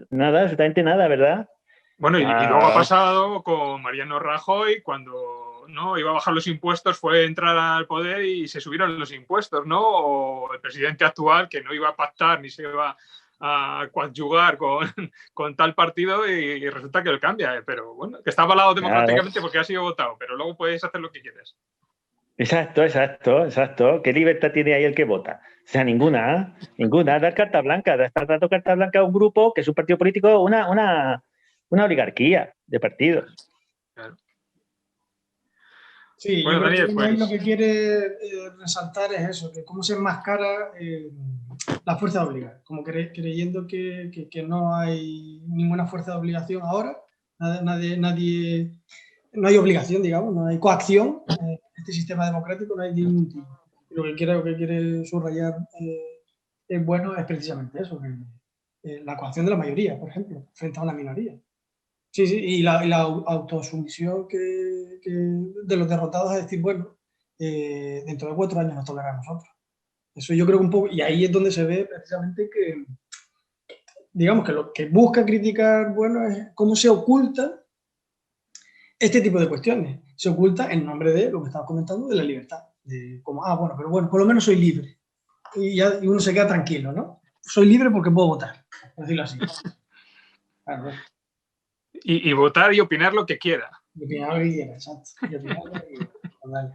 Nada, absolutamente nada, ¿verdad? Bueno, y luego ha pasado con Mariano Rajoy, cuando no iba a bajar los impuestos, fue entrar al poder y se subieron los impuestos, ¿no? O el presidente actual, que no iba a pactar ni se iba a coadyuvar con tal partido y resulta que lo cambia. Pero bueno, que está avalado democráticamente porque ha sido votado, pero luego puedes hacer lo que quieras. Exacto. ¿Qué libertad tiene ahí el que vota? O sea, ninguna. Dar carta blanca, dar carta blanca a un grupo que es un partido político, una oligarquía de partidos. Claro. Sí, bueno, yo creo que Daniel, lo que quiere resaltar es eso, que cómo se enmascara la fuerza de obligar, como creyendo que no hay ninguna fuerza de obligación ahora, nadie no hay obligación, digamos, no hay coacción en este sistema democrático, no hay ningún tipo. Lo que quiere subrayar es bueno es precisamente eso, la coacción de la mayoría, por ejemplo, frente a una minoría. Sí, y la autosumisión de los derrotados es decir, bueno, dentro de 4 años nos tocará a nosotros. Eso yo creo que un poco, y ahí es donde se ve precisamente que, digamos que lo que busca criticar, bueno, es cómo se oculta este tipo de cuestiones. O se oculta en nombre de lo que estamos comentando, de la libertad. Pero bueno, por lo menos soy libre. Y uno se queda tranquilo, ¿no? Soy libre porque puedo votar, por decirlo así. Claro. Y votar y opinar lo que quiera. Y opinar lo que quiera, exacto. Y opinar lo que quiera. Vale.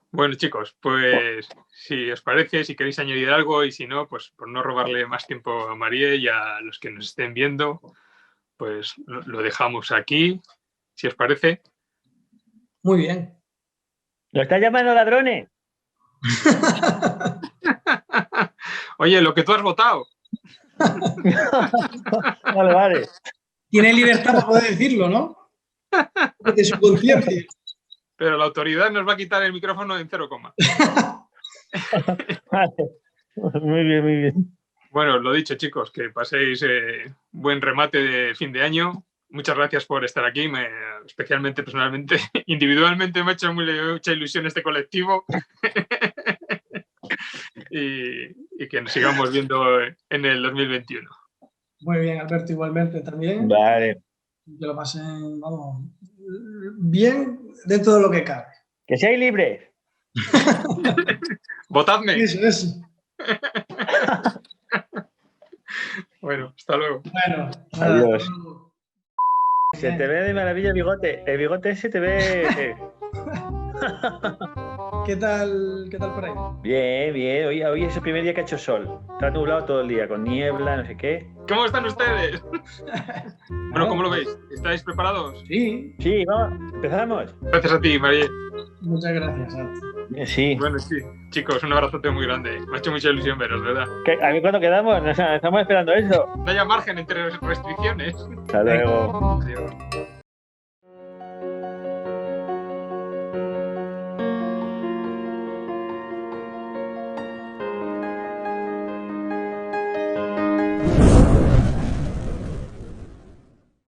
Bueno, chicos, pues si os parece, si queréis añadir algo y si no, pues por no robarle más tiempo a María y a los que nos estén viendo, pues lo dejamos aquí, si os parece. Muy bien. ¿Lo estás llamando ladrones? Oye, lo que tú has votado. Vale. Tiene libertad para poder decirlo, ¿no? De su conciencia. Pero la autoridad nos va a quitar el micrófono en 0, Vale. Muy bien. Bueno, lo dicho, chicos, que paséis buen remate de fin de año. Muchas gracias por estar aquí, especialmente personalmente, individualmente me ha hecho mucha ilusión este colectivo. y que nos sigamos viendo en el 2021. Muy bien, Alberto, igualmente también. Vale. Que lo pasen, vamos, bien dentro de lo que cabe. Que seáis libres. Votadme. Eso. Bueno, hasta luego. Bueno, adiós. Se te ve de maravilla el bigote. El bigote se te ve. ¿Qué tal por ahí? Bien. Hoy es el primer día que ha hecho sol. Está nublado todo el día, con niebla, no sé qué. ¿Cómo están ustedes? Bueno, ¿cómo lo veis? ¿Estáis preparados? Sí. Sí, vamos, empezamos. Gracias a ti, María. Muchas gracias, Alberto. Sí. Bueno, sí. Chicos, un abrazote muy grande. Me ha hecho mucha ilusión veros, ¿verdad? ¿A mí cuándo quedamos? Estamos esperando eso. No haya margen entre restricciones. Hasta luego. Adiós.